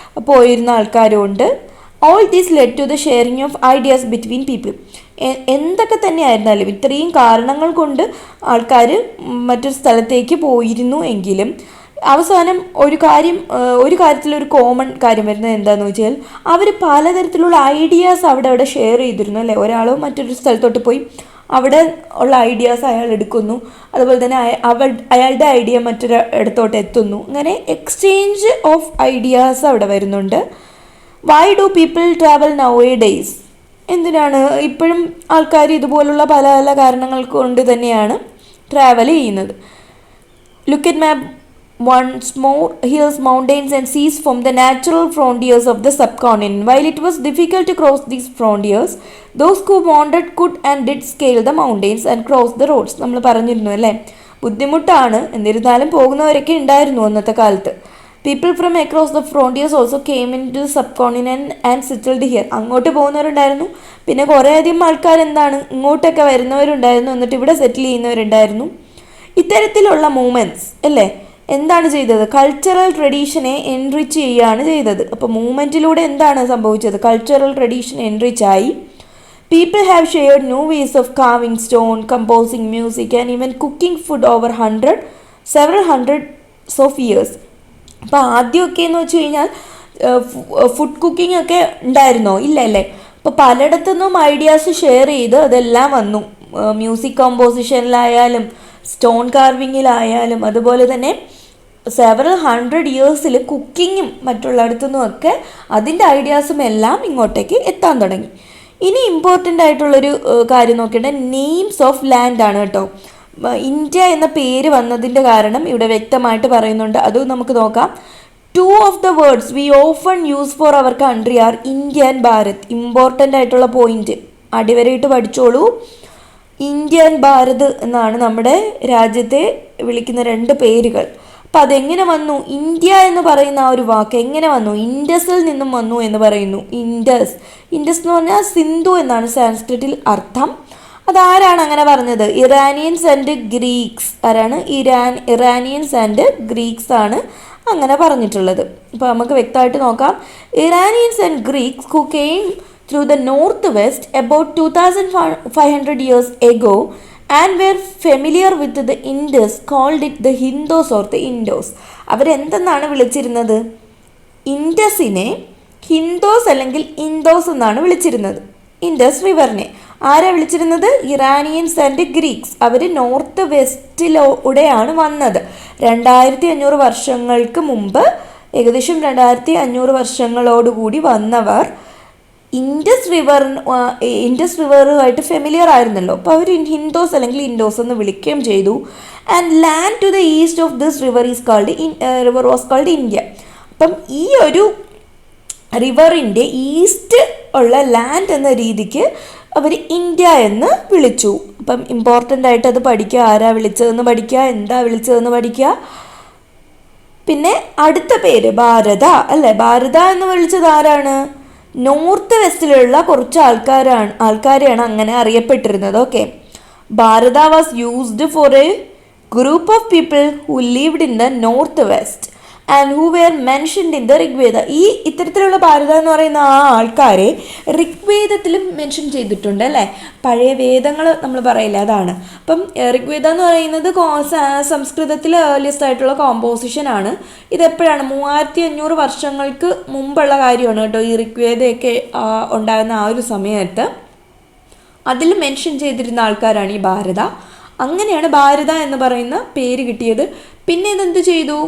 പോയിരുന്ന ആൾക്കാരുമുണ്ട്. All this led to the sharing of ideas between people. എന്തൊക്കെ തന്നെ ആയിരുന്നാലും ഇത്രയും കാരണങ്ങൾ കൊണ്ട് ആൾക്കാർ മറ്റൊരു സ്ഥലത്തേക്ക് പോയിരുന്നു എങ്കിലും അവസാനം ഒരു കാര്യത്തിലൊരു കോമൺ കാര്യം വരുന്നത് എന്താണെന്ന് വെച്ചാൽ അവർ പലതരത്തിലുള്ള ഐഡിയാസ് അവിടെ ഷെയർ ചെയ്തിരുന്നു അല്ലേ. ഒരാളോ മറ്റൊരു സ്ഥലത്തോട്ട് പോയി അവിടെ ഉള്ള ഐഡിയാസ് അയാൾ എടുക്കുന്നു, അതുപോലെ തന്നെ അയാളുടെ ഐഡിയ മറ്റൊരു ഇടത്തോട്ട് എത്തുന്നു. അങ്ങനെ എക്സ്ചേഞ്ച് ഓഫ് ഐഡിയാസ് അവിടെ വരുന്നുണ്ട്. Why do people travel now A days? എന്തിനാണ് ഇപ്പോഴും ആൾക്കാർ ഇതുപോലുള്ള പല പല കാരണങ്ങൾ കൊണ്ട് തന്നെയാണ് ട്രാവൽ ചെയ്യുന്നത്. Look at map once more, hills, mountains and seas from the natural frontiers of the subcontinent. While it was difficult to cross these frontiers, those who wanted could and did scale the mountains and cross the roads. നമ്മൾ പറഞ്ഞിരുന്നു അല്ലേ, ബുദ്ധിമുട്ടാണ്, എന്നിരുന്നാലും പോകുന്നവരൊക്കെ ഉണ്ടായിരുന്നു അന്നത്തെ കാലത്ത്. People from across the frontiers also came into subcontinent and settled here. അങ്ങോട്ട് പോകുന്നവരുണ്ടായിരുന്നു, പിന്നെ കുറേയധികം ആൾക്കാർ ഇങ്ങോട്ടൊക്കെ വരുന്നവരുണ്ടായിരുന്നു, എന്നിട്ട് ഇവിടെ സെറ്റിൽ ചെയ്യുന്നവരുണ്ടായിരുന്നു. ഇത്തരത്തിലുള്ള മൂവ്മെൻറ്റ്സ് അല്ലേ എന്താണ് ചെയ്തത്, കൾച്ചറൽ ട്രഡീഷനെ എൻറിച്ച് ചെയ്യുകയാണ് ചെയ്തത്. അപ്പോൾ മൂവ്മെൻറ്റിലൂടെ എന്താണ് സംഭവിച്ചത്, കൾച്ചറൽ ട്രഡീഷൻ എൻറിച്ച് ആയി. People have shared new ways of calving stone, composing music and even cooking food over several hundreds of years. അപ്പോൾ ആദ്യമൊക്കെ എന്ന് വെച്ച് കഴിഞ്ഞാൽ ഫുഡ് കുക്കിംഗ് ഒക്കെ ഉണ്ടായിരുന്നോ? ഇല്ല അല്ലേ. അപ്പോൾ പലയിടത്തുനിന്നും ഐഡിയാസ് ഷെയർ ചെയ്ത് അതെല്ലാം വന്നു. മ്യൂസിക് കമ്പോസിഷനിലായാലും സ്റ്റോൺ കാർവിങ്ങിലായാലും അതുപോലെ തന്നെ സെവറൽ 100 ഇയേഴ്സിൽ കുക്കിങ്ങും മറ്റുള്ളിടത്തുനിന്നും ഒക്കെ അതിൻ്റെ ഐഡിയാസും എല്ലാം ഇങ്ങോട്ടേക്ക് എത്താൻ തുടങ്ങി. ഇനി ഇമ്പോർട്ടൻ്റ് ആയിട്ടുള്ളൊരു കാര്യം നോക്കേണ്ടത് നെയിംസ് ഓഫ് ലാൻഡ് ആണ് കേട്ടോ. ഇന്ത്യ എന്ന പേര് വന്നതിൻ്റെ കാരണം ഇവിടെ വ്യക്തമായിട്ട് പറയുന്നുണ്ട്, അത് നമുക്ക് നോക്കാം. 2 of the words we often use for our country are India and Bharat. Important ആയിട്ടുള്ള പോയിന്റ് അടിവരയിട്ട് പഠിച്ചോളൂ. ഇന്ത്യ ആൻഡ് ഭാരത് എന്നാണ് നമ്മുടെ രാജ്യത്തെ വിളിക്കുന്ന 2 പേരുകൾ. അപ്പം അതെങ്ങനെ വന്നു? ഇന്ത്യ എന്ന് പറയുന്ന ആ ഒരു വാക്ക് എങ്ങനെ വന്നു? ഇൻഡസിൽ നിന്നും വന്നു എന്ന് പറയുന്നു. ഇൻഡസ് എന്ന് പറഞ്ഞാൽ സിന്ധു എന്നാണ് സാൻസ്ക്രിറ്റിൽ അർത്ഥം. അതാരാണ് അങ്ങനെ പറഞ്ഞത്? Iranians and Greeks. ആരാണ്? ഇറാനിയൻസ് ആൻഡ് ഗ്രീക്സ് ആണ് അങ്ങനെ പറഞ്ഞിട്ടുള്ളത്. അപ്പോൾ നമുക്ക് വ്യക്തമായിട്ട് നോക്കാം. Iranians and Greeks who came through the northwest about 2500 years ago and were familiar with the Indus called it the Hindos or the Indos. അവരെന്തെന്നാണ് വിളിച്ചിരുന്നത്? ഇൻഡസിനെ ഹിന്ദോസ് അല്ലെങ്കിൽ ഇൻഡോസ് എന്നാണ് വിളിച്ചിരുന്നത്. ഇൻഡസ് റിവറിനെ ആരാ വിളിച്ചിരുന്നത്? Iranians and Greeks. അവർ നോർത്ത് വെസ്റ്റിലൂടെയാണ് വന്നത്. 2500 വർഷങ്ങൾക്ക് മുമ്പ്, ഏകദേശം 2500 വർഷങ്ങളോടുകൂടി വന്നവർ ഇൻഡസ് റിവറുമായിട്ട് ഫെമിലിയർ ആയിരുന്നല്ലോ. അപ്പോൾ അവർ ഹിന്ദോസ് അല്ലെങ്കിൽ ഇൻഡോസ് എന്ന് വിളിക്കുകയും ചെയ്തു. And land to the east of this river was called India. അപ്പം ഈ ഒരു റിവറിൻ്റെ ഈസ്റ്റ് ഉള്ള ലാൻഡ് എന്ന രീതിക്ക് അവർ ഇന്ത്യ എന്ന് വിളിച്ചു. അപ്പം ഇമ്പോർട്ടൻ്റ് ആയിട്ട് അത് പഠിക്കുക. ആരാ വിളിച്ചതെന്ന് പഠിക്കുക, എന്താ വിളിച്ചതെന്ന് പഠിക്കുക. പിന്നെ അടുത്ത പേര് ഭാരത അല്ലേ. ഭാരത എന്ന് വിളിച്ചത് ആരാണ്? നോർത്ത് വെസ്റ്റിലുള്ള കുറച്ച് ആൾക്കാരെയാണ് അങ്ങനെ അറിയപ്പെട്ടിരുന്നത്. Okay, Bharata was used for a group of people who lived in the north west and who were mentioned in the Rigveda. ഈ ഇത്തരത്തിലുള്ള ഭാരത എന്ന് പറയുന്ന ആ ആൾക്കാരെ ഋഗ്വേദത്തിലും മെൻഷൻ ചെയ്തിട്ടുണ്ട് അല്ലേ. പഴയ വേദങ്ങൾ നമ്മൾ പറയില്ല, അതാണ്. അപ്പം ഋഗ്വേദ എന്ന് പറയുന്നത് സംസ്കൃതത്തിലെ ഏർലിയസ്റ്റ് ആയിട്ടുള്ള കോമ്പോസിഷൻ ആണ്. ഇതെപ്പോഴാണ്? 3500 വർഷങ്ങൾക്ക് മുമ്പുള്ള കാര്യമാണ് കേട്ടോ. ഈ ഋഗ്വേദയൊക്കെ ഉണ്ടാകുന്ന ആ ഒരു സമയത്ത് അതിൽ മെൻഷൻ ചെയ്തിരുന്ന ആൾക്കാരാണ് ഈ ഭാരത. അങ്ങനെയാണ് ഭാരത എന്ന് പറയുന്ന പേര് കിട്ടിയത്. പിന്നെ ഇതെന്ത് ചെയ്തു?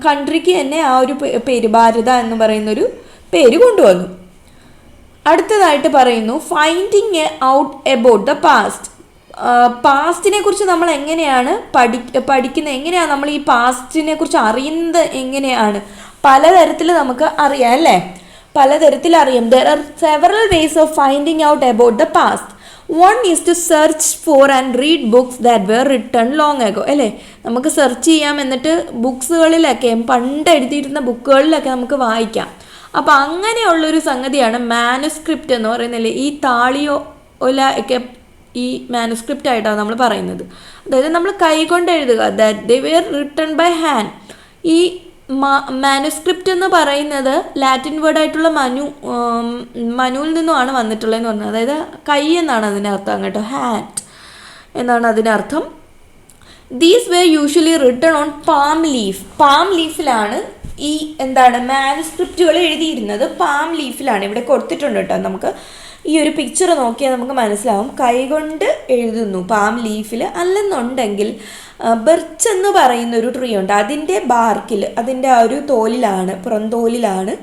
കൺട്രിക്ക് തന്നെ ആ ഒരു പേര് ഭാരത എന്ന് പറയുന്നൊരു പേര് കൊണ്ടുവന്നു. അടുത്തതായിട്ട് പറയുന്നു finding out about the past. പാസ്റ്റിനെ കുറിച്ച് നമ്മൾ എങ്ങനെയാണ് പഠിക്കുന്നത്, എങ്ങനെയാണ് നമ്മൾ ഈ പാസ്റ്റിനെ കുറിച്ച് അറിയുന്നത്, എങ്ങനെയാണ്? പലതരത്തിൽ നമുക്ക് അറിയാം അല്ലേ. പലതരത്തിൽ അറിയാം. There are several ways of finding out about the past. One is to search for and read books that were written long ago. അല്ലേ, നമുക്ക് സെർച്ച് ചെയ്യാം, എന്നിട്ട് ബുക്സുകളിലൊക്കെ പണ്ട് എഴുതിയിരുന്ന ബുക്കുകളിലൊക്കെ നമുക്ക് വായിക്കാം. അപ്പോൾ അങ്ങനെയുള്ളൊരു സംഗതിയാണ് മാനുസ്ക്രിപ്റ്റ് എന്ന് പറയുന്നില്ലേ. ഈ താളിയോല ഒക്കെ ഈ മാനുസ്ക്രിപ്റ്റ് ആയിട്ടാണ് നമ്മൾ പറയുന്നത്. അതായത് നമ്മൾ കൈകൊണ്ട് എഴുതുക, that they were written by hand. ഈ മാനുസ്ക്രിപ്റ്റ് എന്ന് പറയുന്നത് ലാറ്റിൻ വേർഡായിട്ടുള്ള മനുവിൽ നിന്നുമാണ് വന്നിട്ടുള്ളതെന്ന് പറഞ്ഞത്. അതായത് കൈ എന്നാണ് അതിൻ്റെ അർത്ഥം കേട്ടോ, ഹാൻഡ് എന്നാണ് അതിനർത്ഥം. These were usually written on palm leaf. Palm ലീഫിലാണ് ഈ മാനുസ്ക്രിപ്റ്റുകൾ എഴുതിയിരുന്നത്. പാം ലീഫിലാണ് ഇവിടെ കൊടുത്തിട്ടുണ്ട് കേട്ടോ. നമുക്ക് ഈ ഒരു പിക്ചർ നോക്കിയാൽ നമുക്ക് മനസ്സിലാവും, കൈകൊണ്ട് എഴുതുന്നു പാം ലീഫിൽ. അല്ലെന്നുണ്ടെങ്കിൽ ബെർച്ച് എന്ന് പറയുന്ന ഒരു ട്രീ ഉണ്ട്, അതിൻ്റെ ബാർക്കിൽ, അതിൻ്റെ ആ ഒരു തോലിലാണ്, പുറംതോലിലാണ്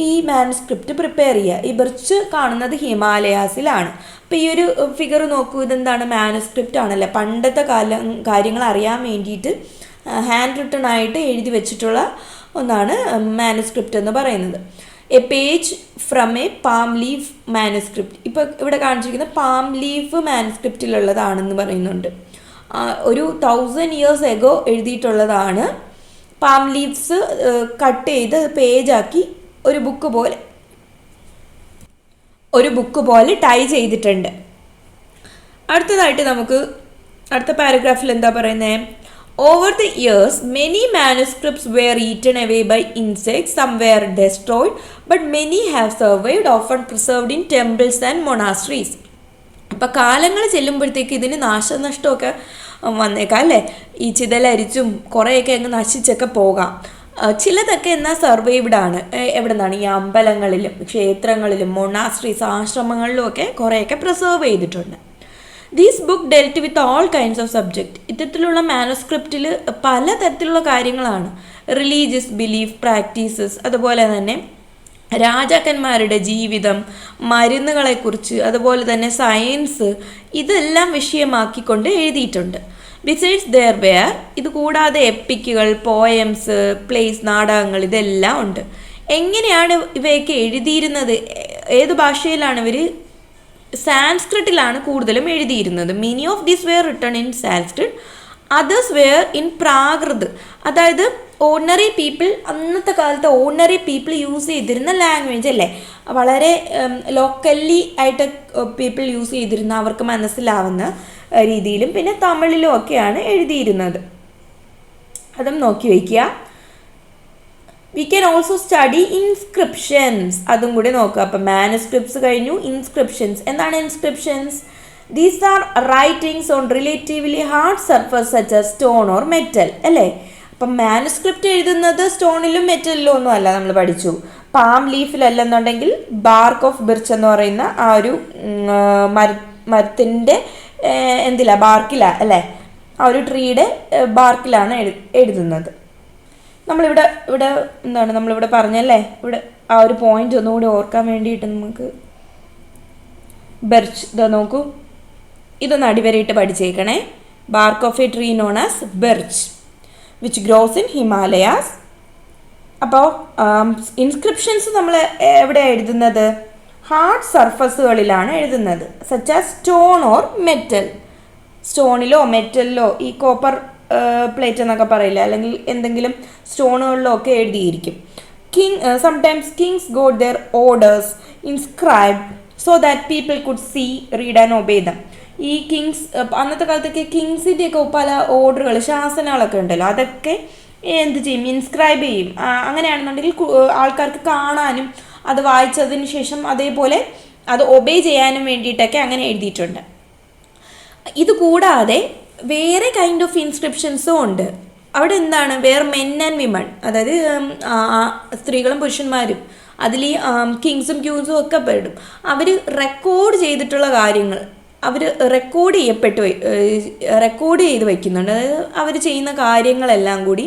ഈ മാനുസ്ക്രിപ്റ്റ് പ്രിപ്പയർ ചെയ്യുക. ഈ ബെർച്ച് കാണുന്നത് ഹിമാലയാസിലാണ്. അപ്പോൾ ഈ ഒരു ഫിഗർ നോക്കൂ, ഇതെന്താണ്, മാനുസ്ക്രിപ്റ്റ് ആണല്ലേ. പണ്ടത്തെ കാര്യങ്ങൾ അറിയാൻ വേണ്ടിയിട്ട് ഹാൻഡ് റിട്ടൺ ആയിട്ട് എഴുതി വെച്ചിട്ടുള്ള ഒന്നാണ് മാനുസ്ക്രിപ്റ്റ് എന്ന് പറയുന്നത്. A page from A palm leaf manuscript. ഇപ്പോൾ ഇവിടെ കാണിച്ചിരിക്കുന്ന പാം ലീഫ് മാനുസ്ക്രിപ്റ്റിലുള്ളതാണെന്ന് പറയുന്നുണ്ട്. ഒരു 1000 years എഗോ എഴുതിയിട്ടുള്ളതാണ്. പാം ലീവ്സ് കട്ട് ചെയ്ത് പേജാക്കി ഒരു ബുക്ക് പോലെ ടൈ ചെയ്തിട്ടുണ്ട്. അടുത്തതായിട്ട് നമുക്ക് അടുത്ത പാരഗ്രാഫിൽ എന്താ പറയുന്നത്, over the years many manuscripts were eaten away by insects, some were destroyed, but many have survived, often preserved in temples and monasteries. അപ്പോൾ കാലങ്ങൾ ചെല്ലുമ്പോഴത്തേക്ക് ഇതിന് നാശനഷ്ടമൊക്കെ വന്നേക്കാം അല്ലേ. ഈ ചിതലരിച്ചും കുറേയൊക്കെ അങ്ങ് നശിച്ചൊക്കെ പോകാം. ചിലതൊക്കെ എന്നാൽ സർവൈവ്ഡ് ആണ്. എവിടെ നിന്നാണ്, ഈ അമ്പലങ്ങളിലും ക്ഷേത്രങ്ങളിലും മൊണാസ്ട്രീസ് ആശ്രമങ്ങളിലും ഒക്കെ കുറേയൊക്കെ പ്രിസർവ് ചെയ്തിട്ടുണ്ട്. These book delt with all kinds of subject. ഇത്തരത്തിലുള്ള മാനുസ്ക്രിപ്റ്റിൽ പലതരത്തിലുള്ള കാര്യങ്ങളാണ്. റിലീജിയസ് ബിലീഫ് പ്രാക്ടീസസ്, അതുപോലെ തന്നെ രാജാക്കന്മാരുടെ ജീവിതം, മരുന്നുകളെക്കുറിച്ച്, അതുപോലെ തന്നെ സയൻസ്, ഇതെല്ലാം വിഷയമാക്കിക്കൊണ്ട് എഴുതിയിട്ടുണ്ട്. ബിസൈഡ്സ് ദെയർ വെയർ, ഇത് കൂടാതെ എപ്പിക്കുകൾ, പോയംസ്, പ്ലേസ്, നാടകങ്ങൾ, ഇതെല്ലാം ഉണ്ട്. എങ്ങനെയാണ് ഇവയൊക്കെ എഴുതിയിരുന്നത്, ഏത് ഭാഷയിലാണ് ഇവർ? സാൻസ്ക്രിറ്റിലാണ് കൂടുതലും എഴുതിയിരുന്നത്. Many of these were written in Sanskrit, others were in Prakrit. അതായത് ഓർഡിനറി പീപ്പിൾ, അന്നത്തെ കാലത്ത് ഓർഡിനറി പീപ്പിൾ യൂസ് ചെയ്തിരുന്ന ലാംഗ്വേജ് അല്ലേ, വളരെ ലോക്കലി ആയിട്ട് പീപ്പിൾ യൂസ് ചെയ്തിരുന്ന, അവർക്ക് മനസ്സിലാവുന്ന രീതിയിലും പിന്നെ തമിഴിലും ഒക്കെയാണ് എഴുതിയിരുന്നത്. അതും നോക്കി വയ്ക്കുക. We can also study inscriptions, അതും കൂടി നോക്കുക. അപ്പം മാനുസ്ക്രിപ്റ്റ്സ് കഴിഞ്ഞു, ഇൻസ്ക്രിപ്ഷൻസ്. എന്താണ് inscriptions? These are writings on relatively hard surface such as stone or metal അല്ലേ. അപ്പം മാനുസ്ക്രിപ്റ്റ് എഴുതുന്നത് സ്റ്റോണിലും മെറ്റലിലും ഒന്നും അല്ല, നമ്മൾ പഠിച്ചു. പാം ലീഫിലല്ലെന്നുണ്ടെങ്കിൽ ബാർക്ക് ഓഫ് ബിർച്ച് എന്ന് പറയുന്ന ആ ഒരു മരത്തിൻ്റെ ബാർക്കിലാ അല്ലേ, ആ ഒരു ട്രീയുടെ ബാർക്കിലാണ് എഴുതുന്നത്. നമ്മളിവിടെ നമ്മളിവിടെ പറഞ്ഞല്ലേ, ഇവിടെ ആ ഒരു പോയിന്റ് ഒന്നുകൂടി ഓർക്കാൻ വേണ്ടിയിട്ട് നമുക്ക് ബെർച്ച്, ഇതാ നോക്കൂ, ഇതൊന്ന് അടിവരയിട്ട് പഠിച്ചേക്കണേ. Bark of a tree known as birch which grows in Himalayas. അപ്പോൾ ഇൻസ്ക്രിപ്ഷൻസ് നമ്മൾ എവിടെയാണ് എഴുതുന്നത്? ഹാർഡ് സർഫസുകളിലാണ് എഴുതുന്നത്. Such as stone or metal. സ്റ്റോണിലോ മെറ്റലിലോ, ഈ കോപ്പർ പ്ലേറ്റ് എന്നൊക്കെ പറയില്ല, അല്ലെങ്കിൽ എന്തെങ്കിലും സ്റ്റോണുകളിലോ ഒക്കെ എഴുതിയിരിക്കും. Sometimes kings got their orders inscribed so that people could see, read and obey them. ഈ കിങ്സ്, അന്നത്തെ കാലത്തൊക്കെ കിങ്സിൻ്റെയൊക്കെ പല ഓർഡറുകൾ, ശാസനകളൊക്കെ ഉണ്ടല്ലോ, അതൊക്കെ എന്ത് ചെയ്യും? ഇൻസ്ക്രൈബ് ചെയ്യും. അങ്ങനെയാണെന്നുണ്ടെങ്കിൽ ആൾക്കാർക്ക് കാണാനും അത് വായിച്ചതിന് ശേഷം അതേപോലെ അത് ഒബേ ചെയ്യാനും വേണ്ടിയിട്ടൊക്കെ അങ്ങനെ എഴുതിയിട്ടുണ്ട്. ഇത് കൂടാതെ വേറെ കൈൻഡ് ഓഫ് ഇൻസ്ക്രിപ്ഷൻസും ഉണ്ട്. അവിടെ എന്താണ്? വേർ മെൻ ആൻഡ് വിമൺ, അതായത് സ്ത്രീകളും പുരുഷന്മാരും, അതിൽ ഈ കിങ്സും ക്യൂൻസും ഒക്കെ പെടും. അവർ റെക്കോർഡ് ചെയ്തിട്ടുള്ള കാര്യങ്ങൾ അവർ റെക്കോർഡ് ചെയ്ത് വയ്ക്കുന്നുണ്ട്. അതായത് അവർ ചെയ്യുന്ന കാര്യങ്ങളെല്ലാം കൂടി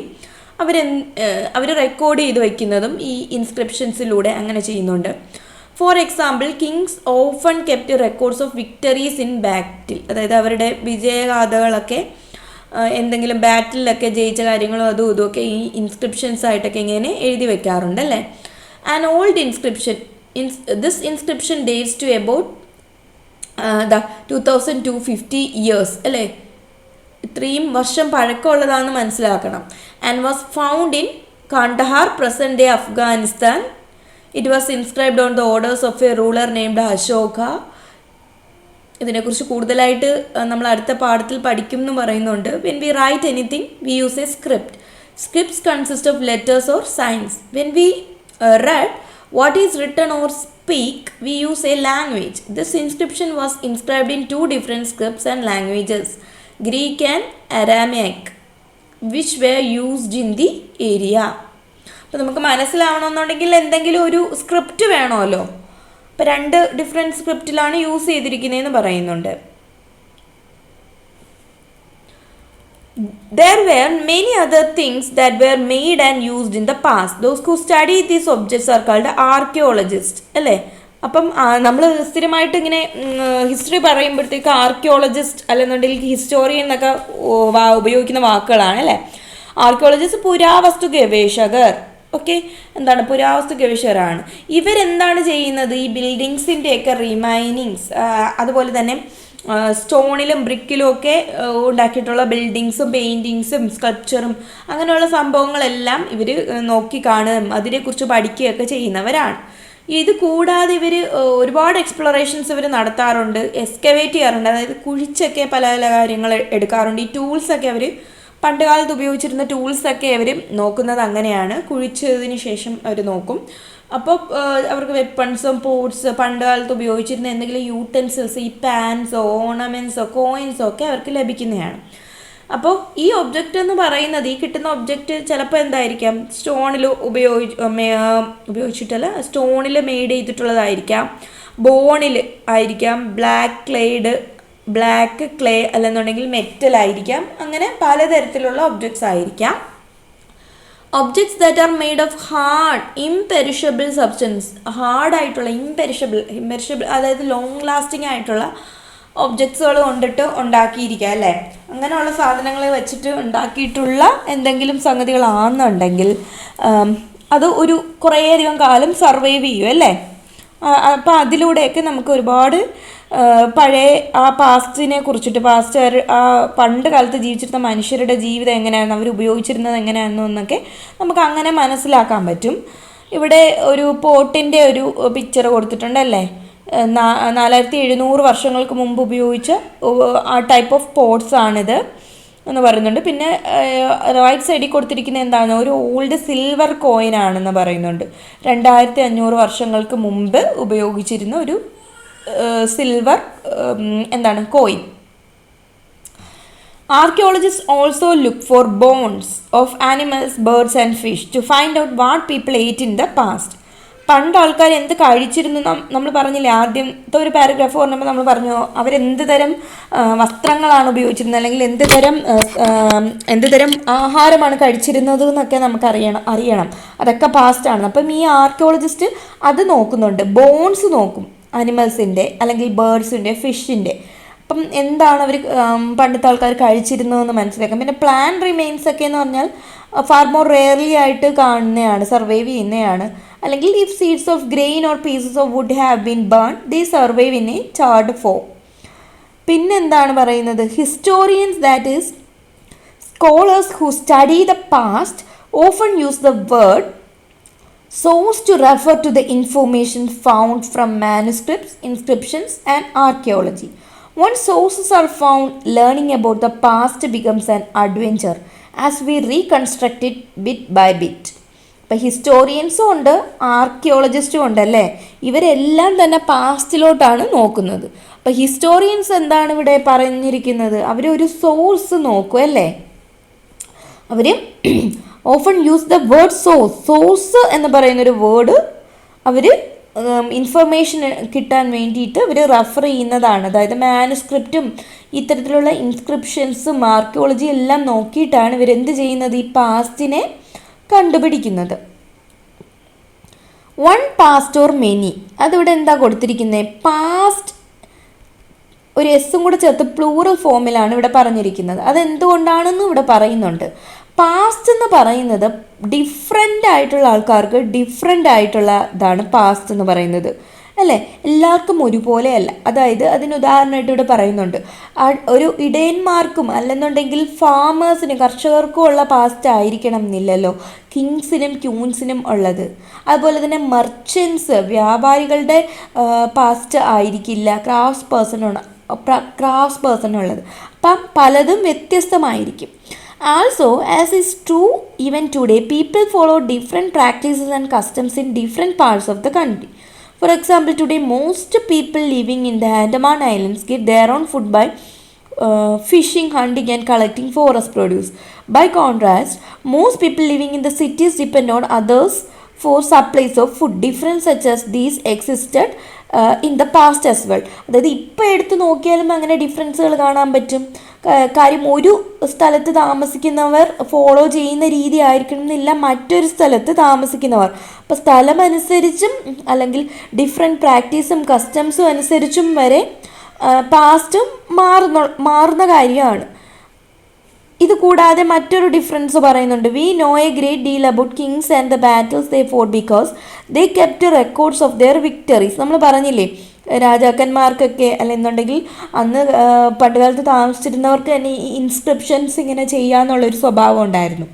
അവർ റെക്കോർഡ് ചെയ്ത് വയ്ക്കുന്നതും ഈ ഇൻസ്ക്രിപ്ഷൻസിലൂടെ അങ്ങനെ ചെയ്യുന്നുണ്ട്. For example, kings often kept records of victories in battle. അതായത് അവരുടെ വിജയഗാഥകളൊക്കെ, എന്തെങ്കിലും ബാറ്റിലൊക്കെ ജയിച്ച കാര്യങ്ങളും അതും ഇതുമൊക്കെ ഈ ഇൻസ്ക്രിപ്ഷൻസ് ആയിട്ടൊക്കെ ഇങ്ങനെ എഴുതി വെക്കാറുണ്ട് അല്ലേ. An old inscription this inscription dates to about the 2250 years അല്ലേ, ഇത്രയും വർഷം പഴക്കമുള്ളതാണെന്ന് മനസ്സിലാക്കണം. And was found in Kandahar, present day Afghanistan. It was inscribed on the orders of a ruler named Ashoka. ഇതിനെക്കുറിച്ച് കൂടുതലായിട്ട് നമ്മൾ അടുത്ത പാഠത്തിൽ പഠിക്കും എന്ന് പറയുന്നുണ്ട്. When we write anything we use a script. Scripts consist of letters or signs. When we read what is written or speak, we use a language. This inscription was inscribed in two different scripts and languages, Greek and Aramaic, which were used in the area. അപ്പോൾ നമുക്ക് മനസ്സിലാവണമെന്നുണ്ടെങ്കിൽ എന്തെങ്കിലും ഒരു script വേണമല്ലോ. അപ്പോൾ 2 different സ്ക്രിപ്റ്റിലാണ് use ചെയ്തിരിക്കുന്നതെന്ന് പറയുന്നുണ്ട്. There were many other things that were made and used in the past. Those who study these objects are called archaeologists. അല്ലേ, അപ്പം നമ്മൾ സ്ഥിരമായിട്ട് ഇങ്ങനെ ഹിസ്റ്ററി പറയുമ്പോഴത്തേക്ക് ആർക്കിയോളജിസ്റ്റ് അല്ലെന്നുണ്ടെങ്കിൽ ഹിസ്റ്റോറിയൻ എന്നൊക്കെ ഉപയോഗിക്കുന്ന വാക്കുകളാണ് അല്ലേ. ആർക്കിയോളജിസ്റ്റ് പുരാവസ്തു ഗവേഷകർ. ഓക്കെ, എന്താണ് പുരാവസ്തു ഗവേഷകരാണ്. ഇവരെന്താണ് ചെയ്യുന്നത്, ഈ ബിൽഡിങ്സിൻ്റെയൊക്കെ റിമൈനിങ്സ്, അതുപോലെ തന്നെ സ്റ്റോണിലും ബ്രിക്കിലും ഒക്കെ ഉണ്ടാക്കിയിട്ടുള്ള ബിൽഡിങ്സും പെയിൻറ്റിങ്സും സ്കൾപ്ചറും അങ്ങനെയുള്ള സംഭവങ്ങളെല്ലാം ഇവർ നോക്കി കാണുകയും അതിനെക്കുറിച്ച് പഠിക്കുകയൊക്കെ ചെയ്യുന്നവരാണ്. ഇത് കൂടാതെ ഇവർ ഒരുപാട് എക്സ്പ്ലോറേഷൻസ് ഇവർ നടത്താറുണ്ട്, എക്സ്കവേറ്റ് ചെയ്യാറുണ്ട്, അതായത് കുഴിച്ചൊക്കെ പല പല കാര്യങ്ങൾ എടുക്കാറുണ്ട്. ഈ ടൂൾസൊക്കെ അവർ പണ്ട് കാലത്ത് ഉപയോഗിച്ചിരുന്ന ടൂൾസൊക്കെ അവർ നോക്കുന്നത് അങ്ങനെയാണ്, കുഴിച്ചതിന് ശേഷം അവർ നോക്കും. അപ്പോൾ അവർക്ക് വെപ്പൺസും പോട്ട്സ് പണ്ട് കാലത്ത് ഉപയോഗിച്ചിരുന്ന എന്തെങ്കിലും യൂട്ടൻസിൽസ്, ഈ പാൻസോ ഓർണമെൻറ്റ്സോ കോയിൻസോ ഒക്കെ അവർക്ക് ലഭിക്കുന്നതാണ്. അപ്പോൾ ഈ ഒബ്ജക്റ്റ് എന്ന് പറയുന്നത്, ഈ കിട്ടുന്ന ഒബ്ജക്റ്റ് ചിലപ്പോൾ എന്തായിരിക്കാം, സ്റ്റോണിൽ ഉപയോഗിച്ചിട്ടല്ല സ്റ്റോണിൽ മെയ്ഡ് ചെയ്തിട്ടുള്ളതായിരിക്കാം, ബോണിൽ ആയിരിക്കാം, ബ്ലാക്ക് ക്ലേ അല്ലെന്നുണ്ടെങ്കിൽ മെറ്റൽ ആയിരിക്കാം, അങ്ങനെ പലതരത്തിലുള്ള ഒബ്ജക്ട്സ് ആയിരിക്കാം. Objects that are made of hard imperishable substance, ഹാർഡായിട്ടുള്ള ഇംപെരിഷബിൾ അതായത് ലോങ് ലാസ്റ്റിംഗ് ആയിട്ടുള്ള ഒബ്ജക്ട്സുകൾ കൊണ്ടിട്ട് ഉണ്ടാക്കിയിരിക്കുക അല്ലേ. അങ്ങനെയുള്ള സാധനങ്ങൾ വെച്ചിട്ട് ഉണ്ടാക്കിയിട്ടുള്ള എന്തെങ്കിലും സംഗതികളാണെന്നുണ്ടെങ്കിൽ അത് ഒരു കുറേയധികം കാലം സർവൈവ് ചെയ്യും അല്ലേ. അപ്പോൾ അതിലൂടെയൊക്കെ നമുക്ക് ഒരുപാട് പഴയ ആ പാസ്റ്റിനെ കുറിച്ചിട്ട്, പണ്ട് കാലത്ത് ജീവിച്ചിരുന്ന മനുഷ്യരുടെ ജീവിതം എങ്ങനെയായിരുന്നു, അവർ ഉപയോഗിച്ചിരുന്നത് എങ്ങനെയായിരുന്നു എന്നൊക്കെ നമുക്ക് അങ്ങനെ മനസ്സിലാക്കാൻ പറ്റും. ഇവിടെ ഒരു പോട്ടിൻ്റെ ഒരു പിക്ചർ കൊടുത്തിട്ടുണ്ടല്ലേ, 4700 വർഷങ്ങൾക്ക് മുമ്പ് ഉപയോഗിച്ച ആ ടൈപ്പ് ഓഫ് പോട്ട്സ് ആണിത് എന്ന് പറയുന്നുണ്ട്. പിന്നെ റൈറ്റ് സൈഡിൽ കൊടുത്തിരിക്കുന്ന എന്താണ്, ഒരു ഓൾഡ് സിൽവർ കോയിൻ ആണെന്ന് പറയുന്നുണ്ട്. 2500 വർഷങ്ങൾക്ക് മുമ്പ് ഉപയോഗിച്ചിരുന്ന ഒരു സിൽവർ എന്താണ് coin. Archaeologists also look for bones of animals, birds and fish to find out what people ate in the past. പണ്ട് ആൾക്കാർ എന്ത് കഴിച്ചിരുന്നു നമ്മൾ പറഞ്ഞില്ലേ, ആദ്യത്തെ ഒരു പാരഗ്രാഫ് പറഞ്ഞപ്പോൾ നമ്മൾ പറഞ്ഞു അവരെന്ത് തരം വസ്ത്രങ്ങളാണ് ഉപയോഗിച്ചിരുന്നത്, അല്ലെങ്കിൽ എന്ത് തരം ആഹാരമാണ് കഴിച്ചിരുന്നത് എന്നൊക്കെ നമുക്ക് അറിയണം. അതൊക്കെ പാസ്റ്റാണ്. അപ്പം ഈ ആർക്കിയോളജിസ്റ്റ് അത് നോക്കുന്നുണ്ട്, ബോൺസ് നോക്കും, അനിമൽസിൻ്റെ അല്ലെങ്കിൽ ബേർഡ്സിൻ്റെ ഫിഷിൻ്റെ. അപ്പം എന്താണ് അവർ പണ്ടത്തെ ആൾക്കാർ കഴിച്ചിരുന്നതെന്ന് മനസ്സിലാക്കാം. പിന്നെ പ്ലാൻ റിമെയിൻസ് ഒക്കെ എന്ന് പറഞ്ഞാൽ ഫാർ മോർ റെയർലി ആയിട്ട് കാണുന്നതാണ്, സർവൈവ് ചെയ്യുന്നതാണ്. അല്ലെങ്കിൽ if seeds of grain or pieces of wood have been burn, they survive in a charred form. പിന്നെന്താണ് പറയുന്നത്, historians that is scholars who study the past often use the word source to refer to the information found from manuscripts, inscriptions and archaeology. Once sources are found, learning about the past becomes an adventure as we reconstruct it bit by bit. ഇപ്പോൾ ഹിസ്റ്റോറിയൻസും ഉണ്ട് ആർക്കിയോളജിസ്റ്റും ഉണ്ടല്ലേ, ഇവരെല്ലാം തന്നെ പാസ്റ്റിലോട്ടാണ് നോക്കുന്നത്. അപ്പോൾ historians എന്താണ് ഇവിടെ പറഞ്ഞിരിക്കുന്നത്, അവരൊരു സോഴ്സ് നോക്കും അല്ലേ. അവർ often use the word source എന്ന് പറയുന്നൊരു വേർഡ് അവർ ഇൻഫർമേഷൻ കിട്ടാൻ വേണ്ടിയിട്ട് അവർ റെഫർ ചെയ്യുന്നതാണ്. അതായത് മാനുസ്ക്രിപ്റ്റും ഇത്തരത്തിലുള്ള ഇൻസ്ക്രിപ്ഷൻസും ആർക്കിയോളജി എല്ലാം നോക്കിയിട്ടാണ് ഇവരെന്ത് ചെയ്യുന്നത്, ഈ പാസ്റ്റിനെ കണ്ടുപിടിക്കുന്നത്. വൺ പാസ്റ്റ് ഓർ മെനി, അതിവിടെ എന്താ കൊടുത്തിരിക്കുന്നത്, പാസ്റ്റ് ഒരു എസ്സും കൂടെ ചേർത്ത് പ്ലൂറൽ ഫോമിലാണ് ഇവിടെ പറഞ്ഞിരിക്കുന്നത്. അതെന്തുകൊണ്ടാണെന്നും ഇവിടെ പറയുന്നുണ്ട്. പാസ്റ്റ് എന്ന് പറയുന്നത് ഡിഫറെൻ്റ് ആയിട്ടുള്ള ആൾക്കാർക്ക് ഡിഫറെൻ്റ് ആയിട്ടുള്ള ഇതാണ് പാസ്റ്റ് എന്ന് പറയുന്നത്, അല്ലേ? എല്ലാവർക്കും ഒരുപോലെയല്ല. അതായത് അതിന് ഉദാഹരണമായിട്ട് ഇവിടെ പറയുന്നുണ്ട്, ഒരു ഇടയന്മാർക്കും അല്ലെന്നുണ്ടെങ്കിൽ ഫാമേഴ്സിനും കർഷകർക്കും ഉള്ള പാസ്റ്റ് ആയിരിക്കണം എന്നില്ലല്ലോ കിങ്സിനും ക്യൂൻസിനും ഉള്ളത്. അതുപോലെ തന്നെ മർച്ചൻസ് വ്യാപാരികളുടെ പാസ്റ്റ് ആയിരിക്കില്ല ക്രാഫ്റ്റ് പേഴ്സണുള്ളത്. അപ്പം പലതും വ്യത്യസ്തമായിരിക്കും. Also, as is true even today, people follow different practices and customs in different parts of the country. For example, today most people living in the Andaman Islands get their own food by fishing, hunting and collecting forest produce. By contrast, most people living in the cities depend on others for supplies of food. Difference such as these existed in the past as well. അതായത് ഇപ്പോൾ എടുത്ത് നോക്കിയാലും അങ്ങനെ ഡിഫറൻസുകൾ കാണാൻ പറ്റും. കാര്യം ഒരു സ്ഥലത്ത് താമസിക്കുന്നവർ ഫോളോ ചെയ്യുന്ന രീതി ആയിരിക്കണം എന്നില്ല മറ്റൊരു സ്ഥലത്ത് താമസിക്കുന്നവർ. അപ്പോൾ സ്ഥലം അനുസരിച്ചും അല്ലെങ്കിൽ ഡിഫറെൻറ്റ് പ്രാക്ടീസും കസ്റ്റംസും അനുസരിച്ചും വരെ പാസ്റ്റും മാറുന്ന കാര്യമാണ്. ഇത് കൂടാതെ മറ്റൊരു ഡിഫറൻസ് പറയുന്നുണ്ട്. We know A great deal about Kings and the battles they fought because they kept records of their victories. നമ്മൾ പറഞ്ഞില്ലേ, രാജാക്കന്മാർക്കൊക്കെ അല്ലെന്നുണ്ടെങ്കിൽ അന്ന് പണ്ടുകാലത്ത് താമസിച്ചിരുന്നവർക്ക് തന്നെ ഈ ഇൻസ്ക്രിപ്ഷൻസ് ഇങ്ങനെ ചെയ്യാന്നുള്ളൊരു സ്വഭാവം ഉണ്ടായിരുന്നു.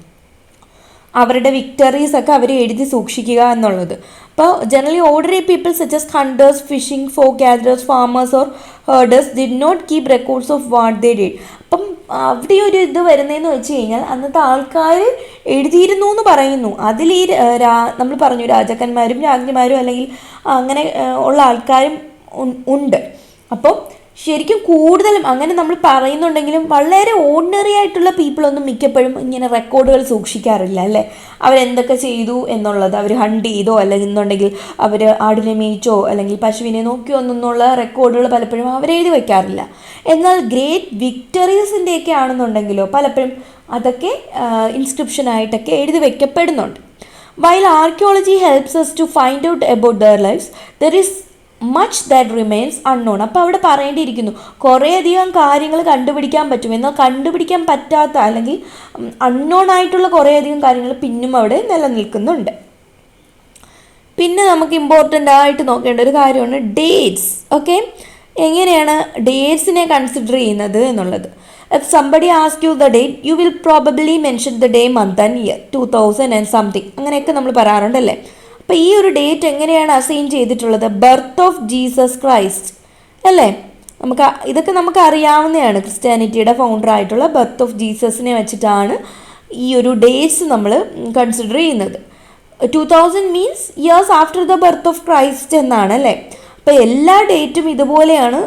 അവരുടെ വിക്ടറീസ് ഒക്കെ അവർ എഴുതി സൂക്ഷിക്കുക എന്നുള്ളത്. അപ്പോൾ generally ordinary people such as hunters, fishing, folk gatherers, farmers or herders did not keep records of what they did. അപ്പം അവിടെ ഒരു ഇത് വരുന്നതെന്ന് വെച്ച് കഴിഞ്ഞാൽ അന്നത്തെ ആൾക്കാർ എഴുതിയിരുന്നു എന്ന് പറയുന്നു. അതിൽ ഈ നമ്മൾ പറഞ്ഞു രാജാക്കന്മാരും രാജ്ഞിമാരും അല്ലെങ്കിൽ അങ്ങനെ ഉള്ള ആൾക്കാരും ഉണ്ട്. അപ്പോൾ ശരിക്കും കൂടുതലും അങ്ങനെ നമ്മൾ പറയുന്നുണ്ടെങ്കിലും വളരെ ഓർഡിനറി ആയിട്ടുള്ള പീപ്പിളൊന്നും മിക്കപ്പോഴും ഇങ്ങനെ റെക്കോർഡുകൾ സൂക്ഷിക്കാറില്ല, അല്ലേ? അവരെന്തൊക്കെ ചെയ്തു എന്നുള്ളത്, അവർ ഹണ്ട് ചെയ്തോ അല്ലെന്നുണ്ടെങ്കിൽ അവർ ആടിനെ മേയിച്ചോ അല്ലെങ്കിൽ പശുവിനെ നോക്കിയോ എന്നുള്ള റെക്കോർഡുകൾ പലപ്പോഴും അവരെഴുതി വയ്ക്കാറില്ല. എന്നാൽ ഗ്രേറ്റ് വിക്ടറീസിൻ്റെയൊക്കെ ആണെന്നുണ്ടെങ്കിലോ പലപ്പോഴും അതൊക്കെ ഇൻസ്ക്രിപ്ഷനായിട്ടൊക്കെ എഴുതി വയ്ക്കപ്പെടുന്നുണ്ട്. While archaeology helps us to find out about their lives, there is much that remains unknown. അപ്പോൾ അവിടെ പറയേണ്ടിയിരിക്കുന്നു കുറേയധികം കാര്യങ്ങൾ കണ്ടുപിടിക്കാൻ പറ്റും, എന്നാൽ കണ്ടുപിടിക്കാൻ പറ്റാത്ത അല്ലെങ്കിൽ അൺനോൺ ആയിട്ടുള്ള കുറേയധികം കാര്യങ്ങൾ പിന്നും അവിടെ നിലനിൽക്കുന്നുണ്ട്. പിന്നെ നമുക്ക് ഇമ്പോർട്ടൻ്റ് ആയിട്ട് നോക്കേണ്ട ഒരു കാര്യമാണ് ഡേറ്റ്സ്. ഓക്കെ, എങ്ങനെയാണ് ഡേറ്റ്സിനെ കൺസിഡർ ചെയ്യുന്നത് എന്നുള്ളത്. If somebody asks you the date, you will probably mention the day, month and year, 2000 and something. അങ്ങനെയൊക്കെ നമ്മൾ പറയാറുണ്ടല്ലേ. അപ്പോൾ ഈ ഒരു ഡേറ്റ് എങ്ങനെയാണ് അസൈൻ ചെയ്തിട്ടുള്ളത്? ബർത്ത് ഓഫ് ജീസസ് ക്രൈസ്റ്റ്, അല്ലേ? ഇതൊക്കെ നമുക്ക് അറിയാവുന്നതാണ്. ക്രിസ്ത്യാനിറ്റിയുടെ ഫൗണ്ടർ ആയിട്ടുള്ള ബർത്ത് ഓഫ് ജീസസിനെ വെച്ചിട്ടാണ് ഈ ഒരു ഡേറ്റ്സ് നമ്മൾ കൺസിഡർ ചെയ്യുന്നത്. 2000 means years after the birth of Christ എന്നാണ്, അല്ലേ? അപ്പോൾ എല്ലാ ഡേറ്റും ഇതുപോലെയാണ്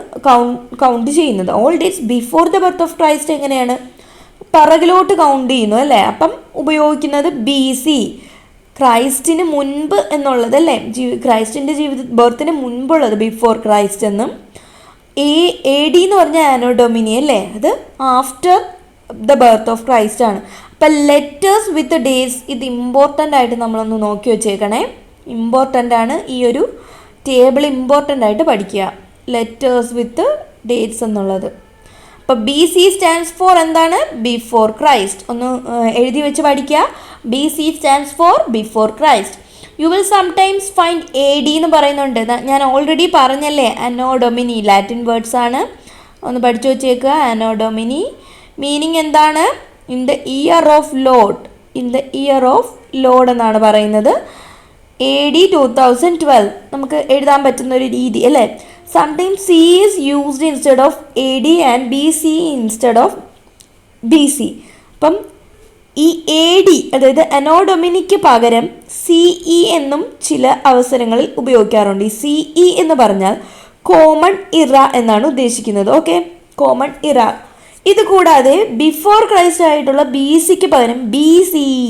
കൗണ്ട് ചെയ്യുന്നത്. All dates before the birth of Christ എങ്ങനെയാണ് പിറകിലോട്ട് കൗണ്ട് ചെയ്യുന്നു, അല്ലേ? അപ്പം ഉപയോഗിക്കുന്നത് BC, ക്രൈസ്റ്റിന് മുൻപ് എന്നുള്ളത്, അല്ലേ? ക്രൈസ്റ്റിൻ്റെ ബർത്തിന് മുൻപുള്ളത് ബിഫോർ ക്രൈസ്റ്റ് എന്നും, AD എന്ന് പറഞ്ഞാൽ ആനോ ഡൊമിനി, അല്ലേ? അത് after the birth of Christ ആണ്. അപ്പം ലെറ്റേഴ്സ് വിത്ത് ഡേറ്റ്സ്, ഇത് ഇമ്പോർട്ടൻ്റ് ആയിട്ട് നമ്മളൊന്ന് നോക്കി വെച്ചേക്കണേ. ഇമ്പോർട്ടൻ്റ് ആണ്, ഈ ഒരു ടേബിൾ ഇമ്പോർട്ടൻ്റ് ആയിട്ട് പഠിക്കുക, ലെറ്റേഴ്സ് വിത്ത് ഡേറ്റ്സ് എന്നുള്ളത്. അപ്പോൾ BC സ്റ്റാൻഡ്സ് ഫോർ എന്താണ്? Before Christ. ഒന്ന് എഴുതി വെച്ച് പഠിക്കുക. BC stands for before Christ. You will sometimes find AD എന്ന് പറയുന്നുണ്ട്. ഞാൻ ഓൾറെഡി പറഞ്ഞല്ലേ, അനോ ഡൊമിനി ലാറ്റിൻ വേർഡ്സ് ആണ്, ഒന്ന് പഠിച്ചു വെച്ചേക്കുക. അനോ ഡൊമിനി മീനിങ് എന്താണ്? In the year of load, in the year of load എന്നാണ് പറയുന്നത്. AD 2012 നമുക്ക് എഴുതാൻ പറ്റുന്ന ഒരു രീതി, അല്ലേ? Sometimes C is used instead of AD and BC instead of BC. അപ്പം ഈ AD അതായത് അനോ ഡൊമിനിക്ക് പകരം CE എന്നും ചില അവസരങ്ങളിൽ ഉപയോഗിക്കാറുണ്ട്. ഈ CE എന്ന് പറഞ്ഞാൽ കോമൺ ഇറ എന്നാണ് ഉദ്ദേശിക്കുന്നത്. ഓക്കെ, കോമൺ ഇറ. ഇത് കൂടാതെ ബിഫോർ ക്രൈസ്റ്റ് ആയിട്ടുള്ള BCക്ക് പകരം BCE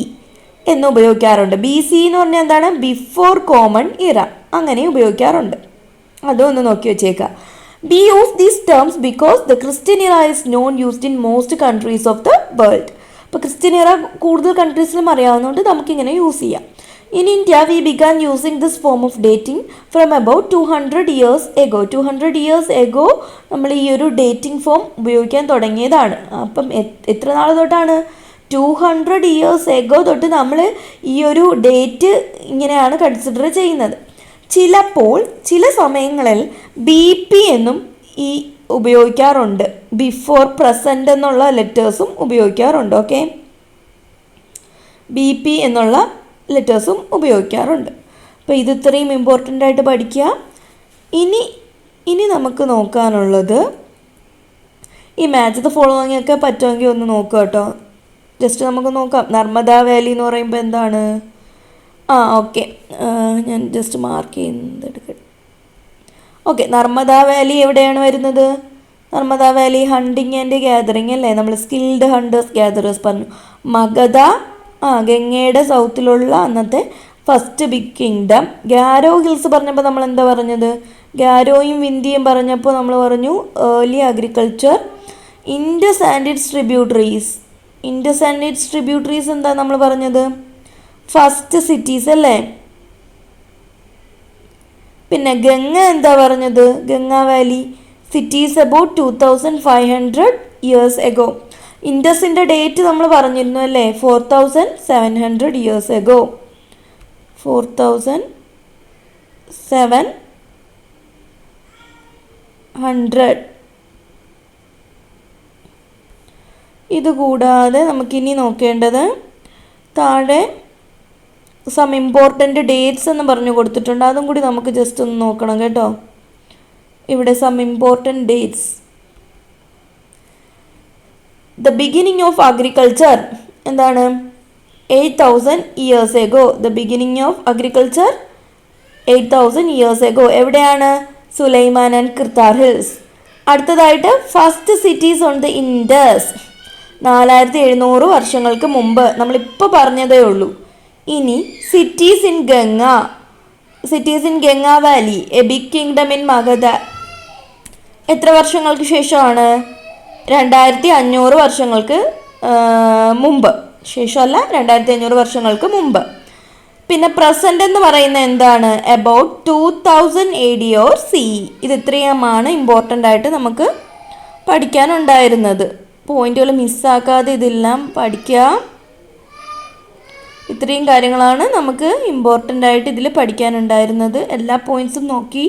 എന്ന് ഉപയോഗിക്കാറുണ്ട്. BC എന്ന് പറഞ്ഞാൽ എന്താണ്? ബിഫോർ കോമൺ ഇറ, അങ്ങനെ ഉപയോഗിക്കാറുണ്ട്. അതൊന്ന് നോക്കി വെച്ചേക്കുക. We use these terms because the Christian era is known used in most countries of the world. അപ്പോൾ ക്രിസ്ത്യൻ ഇറ കൂടുതൽ കൺട്രീസിലും അറിയാവുന്നതുകൊണ്ട് നമുക്കിങ്ങനെ യൂസ് ചെയ്യാം. In India, we began using this form of dating from about 200 years ago. 200 years ago നമ്മൾ ഈ ഒരു dating form ഉപയോഗിക്കാൻ തുടങ്ങിയതാണ്. അപ്പം എത്ര നാൾ തൊട്ടാണ്? 200 years ago തൊട്ട് നമ്മൾ ഈ ഒരു ഡേറ്റ് ഇങ്ങനെയാണ് കൺസിഡർ ചെയ്യുന്നത്. ചിലപ്പോൾ ചില സമയങ്ങളിൽ BP എന്നും ഈ ഉപയോഗിക്കാറുണ്ട്. ബിഫോർ പ്രസൻറ്റ് എന്നുള്ള ലെറ്റേഴ്സും ഉപയോഗിക്കാറുണ്ട്. ഓക്കെ, BP എന്നുള്ള ലെറ്റേഴ്സും ഉപയോഗിക്കാറുണ്ട്. അപ്പോൾ ഇത് ഇത്രയും ഇമ്പോർട്ടൻ്റ് ആയിട്ട് പഠിക്കുക. ഇനി നമുക്ക് നോക്കാനുള്ളത് ഈ മാച്ച് ദ ഫോളോയിങ് ഒക്കെ പറ്റുമെങ്കിൽ ഒന്ന് നോക്കുക കേട്ടോ. ജസ്റ്റ് നമുക്ക് നോക്കാം. നർമ്മദ വാലി എന്ന് പറയുമ്പോൾ എന്താണ്? ഓക്കെ, ഞാൻ ജസ്റ്റ് മാർക്ക് ചെയ്യുന്നത് എടുക്കട്ടെ. ഓക്കെ, നർമ്മദ വാലി എവിടെയാണ് വരുന്നത്? Narmada Valley hunting and gathering അല്ലേ? നമ്മൾ സ്കിൽഡ് ഹണ്ടേഴ്സ് ഗ്യാതറേഴ്സ് പറഞ്ഞു. മഗധ ഗംഗയുടെ സൗത്തിലുള്ള അന്നത്തെ first big kingdom. Garo hills പറഞ്ഞപ്പോൾ നമ്മൾ എന്താ പറഞ്ഞത്? ഗാരോയും വിന്ധ്യയും പറഞ്ഞപ്പോൾ നമ്മൾ പറഞ്ഞു early agriculture. Indus and its tributaries എന്താ നമ്മൾ പറഞ്ഞത്? ഫസ്റ്റ് സിറ്റീസ് അല്ലേ? പിന്നെ ഗംഗ എന്താ പറഞ്ഞത്? Ganga valley cities about 2500 years ago. ഇൻഡസിൻ്റെ ഡേറ്റ് നമ്മൾ പറഞ്ഞിരുന്നു അല്ലേ? 4700 years ago. 4700. ഇതുകൂടാതെ നമുക്കിനി നോക്കേണ്ടത് താഴെ സം ഇമ്പോർട്ടൻ്റ് ഡേറ്റ്സ് എന്ന് പറഞ്ഞു കൊടുത്തിട്ടുണ്ട്. അതും കൂടി നമുക്ക് ജസ്റ്റ് ഒന്ന് നോക്കണം കേട്ടോ. ഇവിടെ some important dates. The beginning of agriculture എന്താണ്? 8000 years ago. The beginning of agriculture 8000 years ago. എവിടെയാണ്? Sulaiman and Kirthar hills. അടുത്തതായിട്ട് first cities on the Indus 4700 വർഷങ്ങൾക്ക് മുമ്പ്. നമ്മളിപ്പോൾ പറഞ്ഞതേ ഉള്ളൂ. ഇനി cities in Ganga valley, a big kingdom in Magadha എത്ര വർഷങ്ങൾക്ക് ശേഷമാണ്? 2500 വർഷങ്ങൾക്ക് മുമ്പ്. ശേഷമല്ല, 2500 വർഷങ്ങൾക്ക് മുമ്പ്. പിന്നെ പ്രസൻറ്റ് എന്ന് പറയുന്നത് എന്താണ്? About 2000 AD or CE. ഇത് ഇത്രയുമാണ് ഇമ്പോർട്ടൻ്റ് ആയിട്ട് നമുക്ക് പഠിക്കാനുണ്ടായിരുന്നത്. പോയിന്റുകൾ മിസ്സാക്കാതെ ഇതെല്ലാം പഠിക്കുക. ഇത്രയും കാര്യങ്ങളാണ് നമുക്ക് ഇമ്പോർട്ടൻ്റ് ആയിട്ട് ഇതിൽ പഠിക്കാനുണ്ടായിരുന്നത്. എല്ലാ പോയിൻറ്സും നോക്കി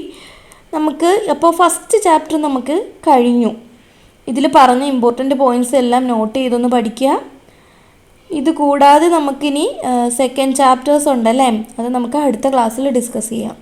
നമുക്ക്. അപ്പോൾ ഫസ്റ്റ് ചാപ്റ്റർ നമുക്ക് കഴിഞ്ഞു. ഇതിൽ പറഞ്ഞ ഇമ്പോർട്ടൻ്റ് പോയിൻറ്സ് എല്ലാം നോട്ട് ചെയ്തൊന്ന് പഠിക്കുക. ഇത് കൂടാതെ നമുക്കിനി സെക്കൻഡ് ചാപ്റ്റേഴ്സ് ഉണ്ടല്ലേ, അത് നമുക്ക് അടുത്ത ക്ലാസ്സിൽ ഡിസ്കസ് ചെയ്യാം.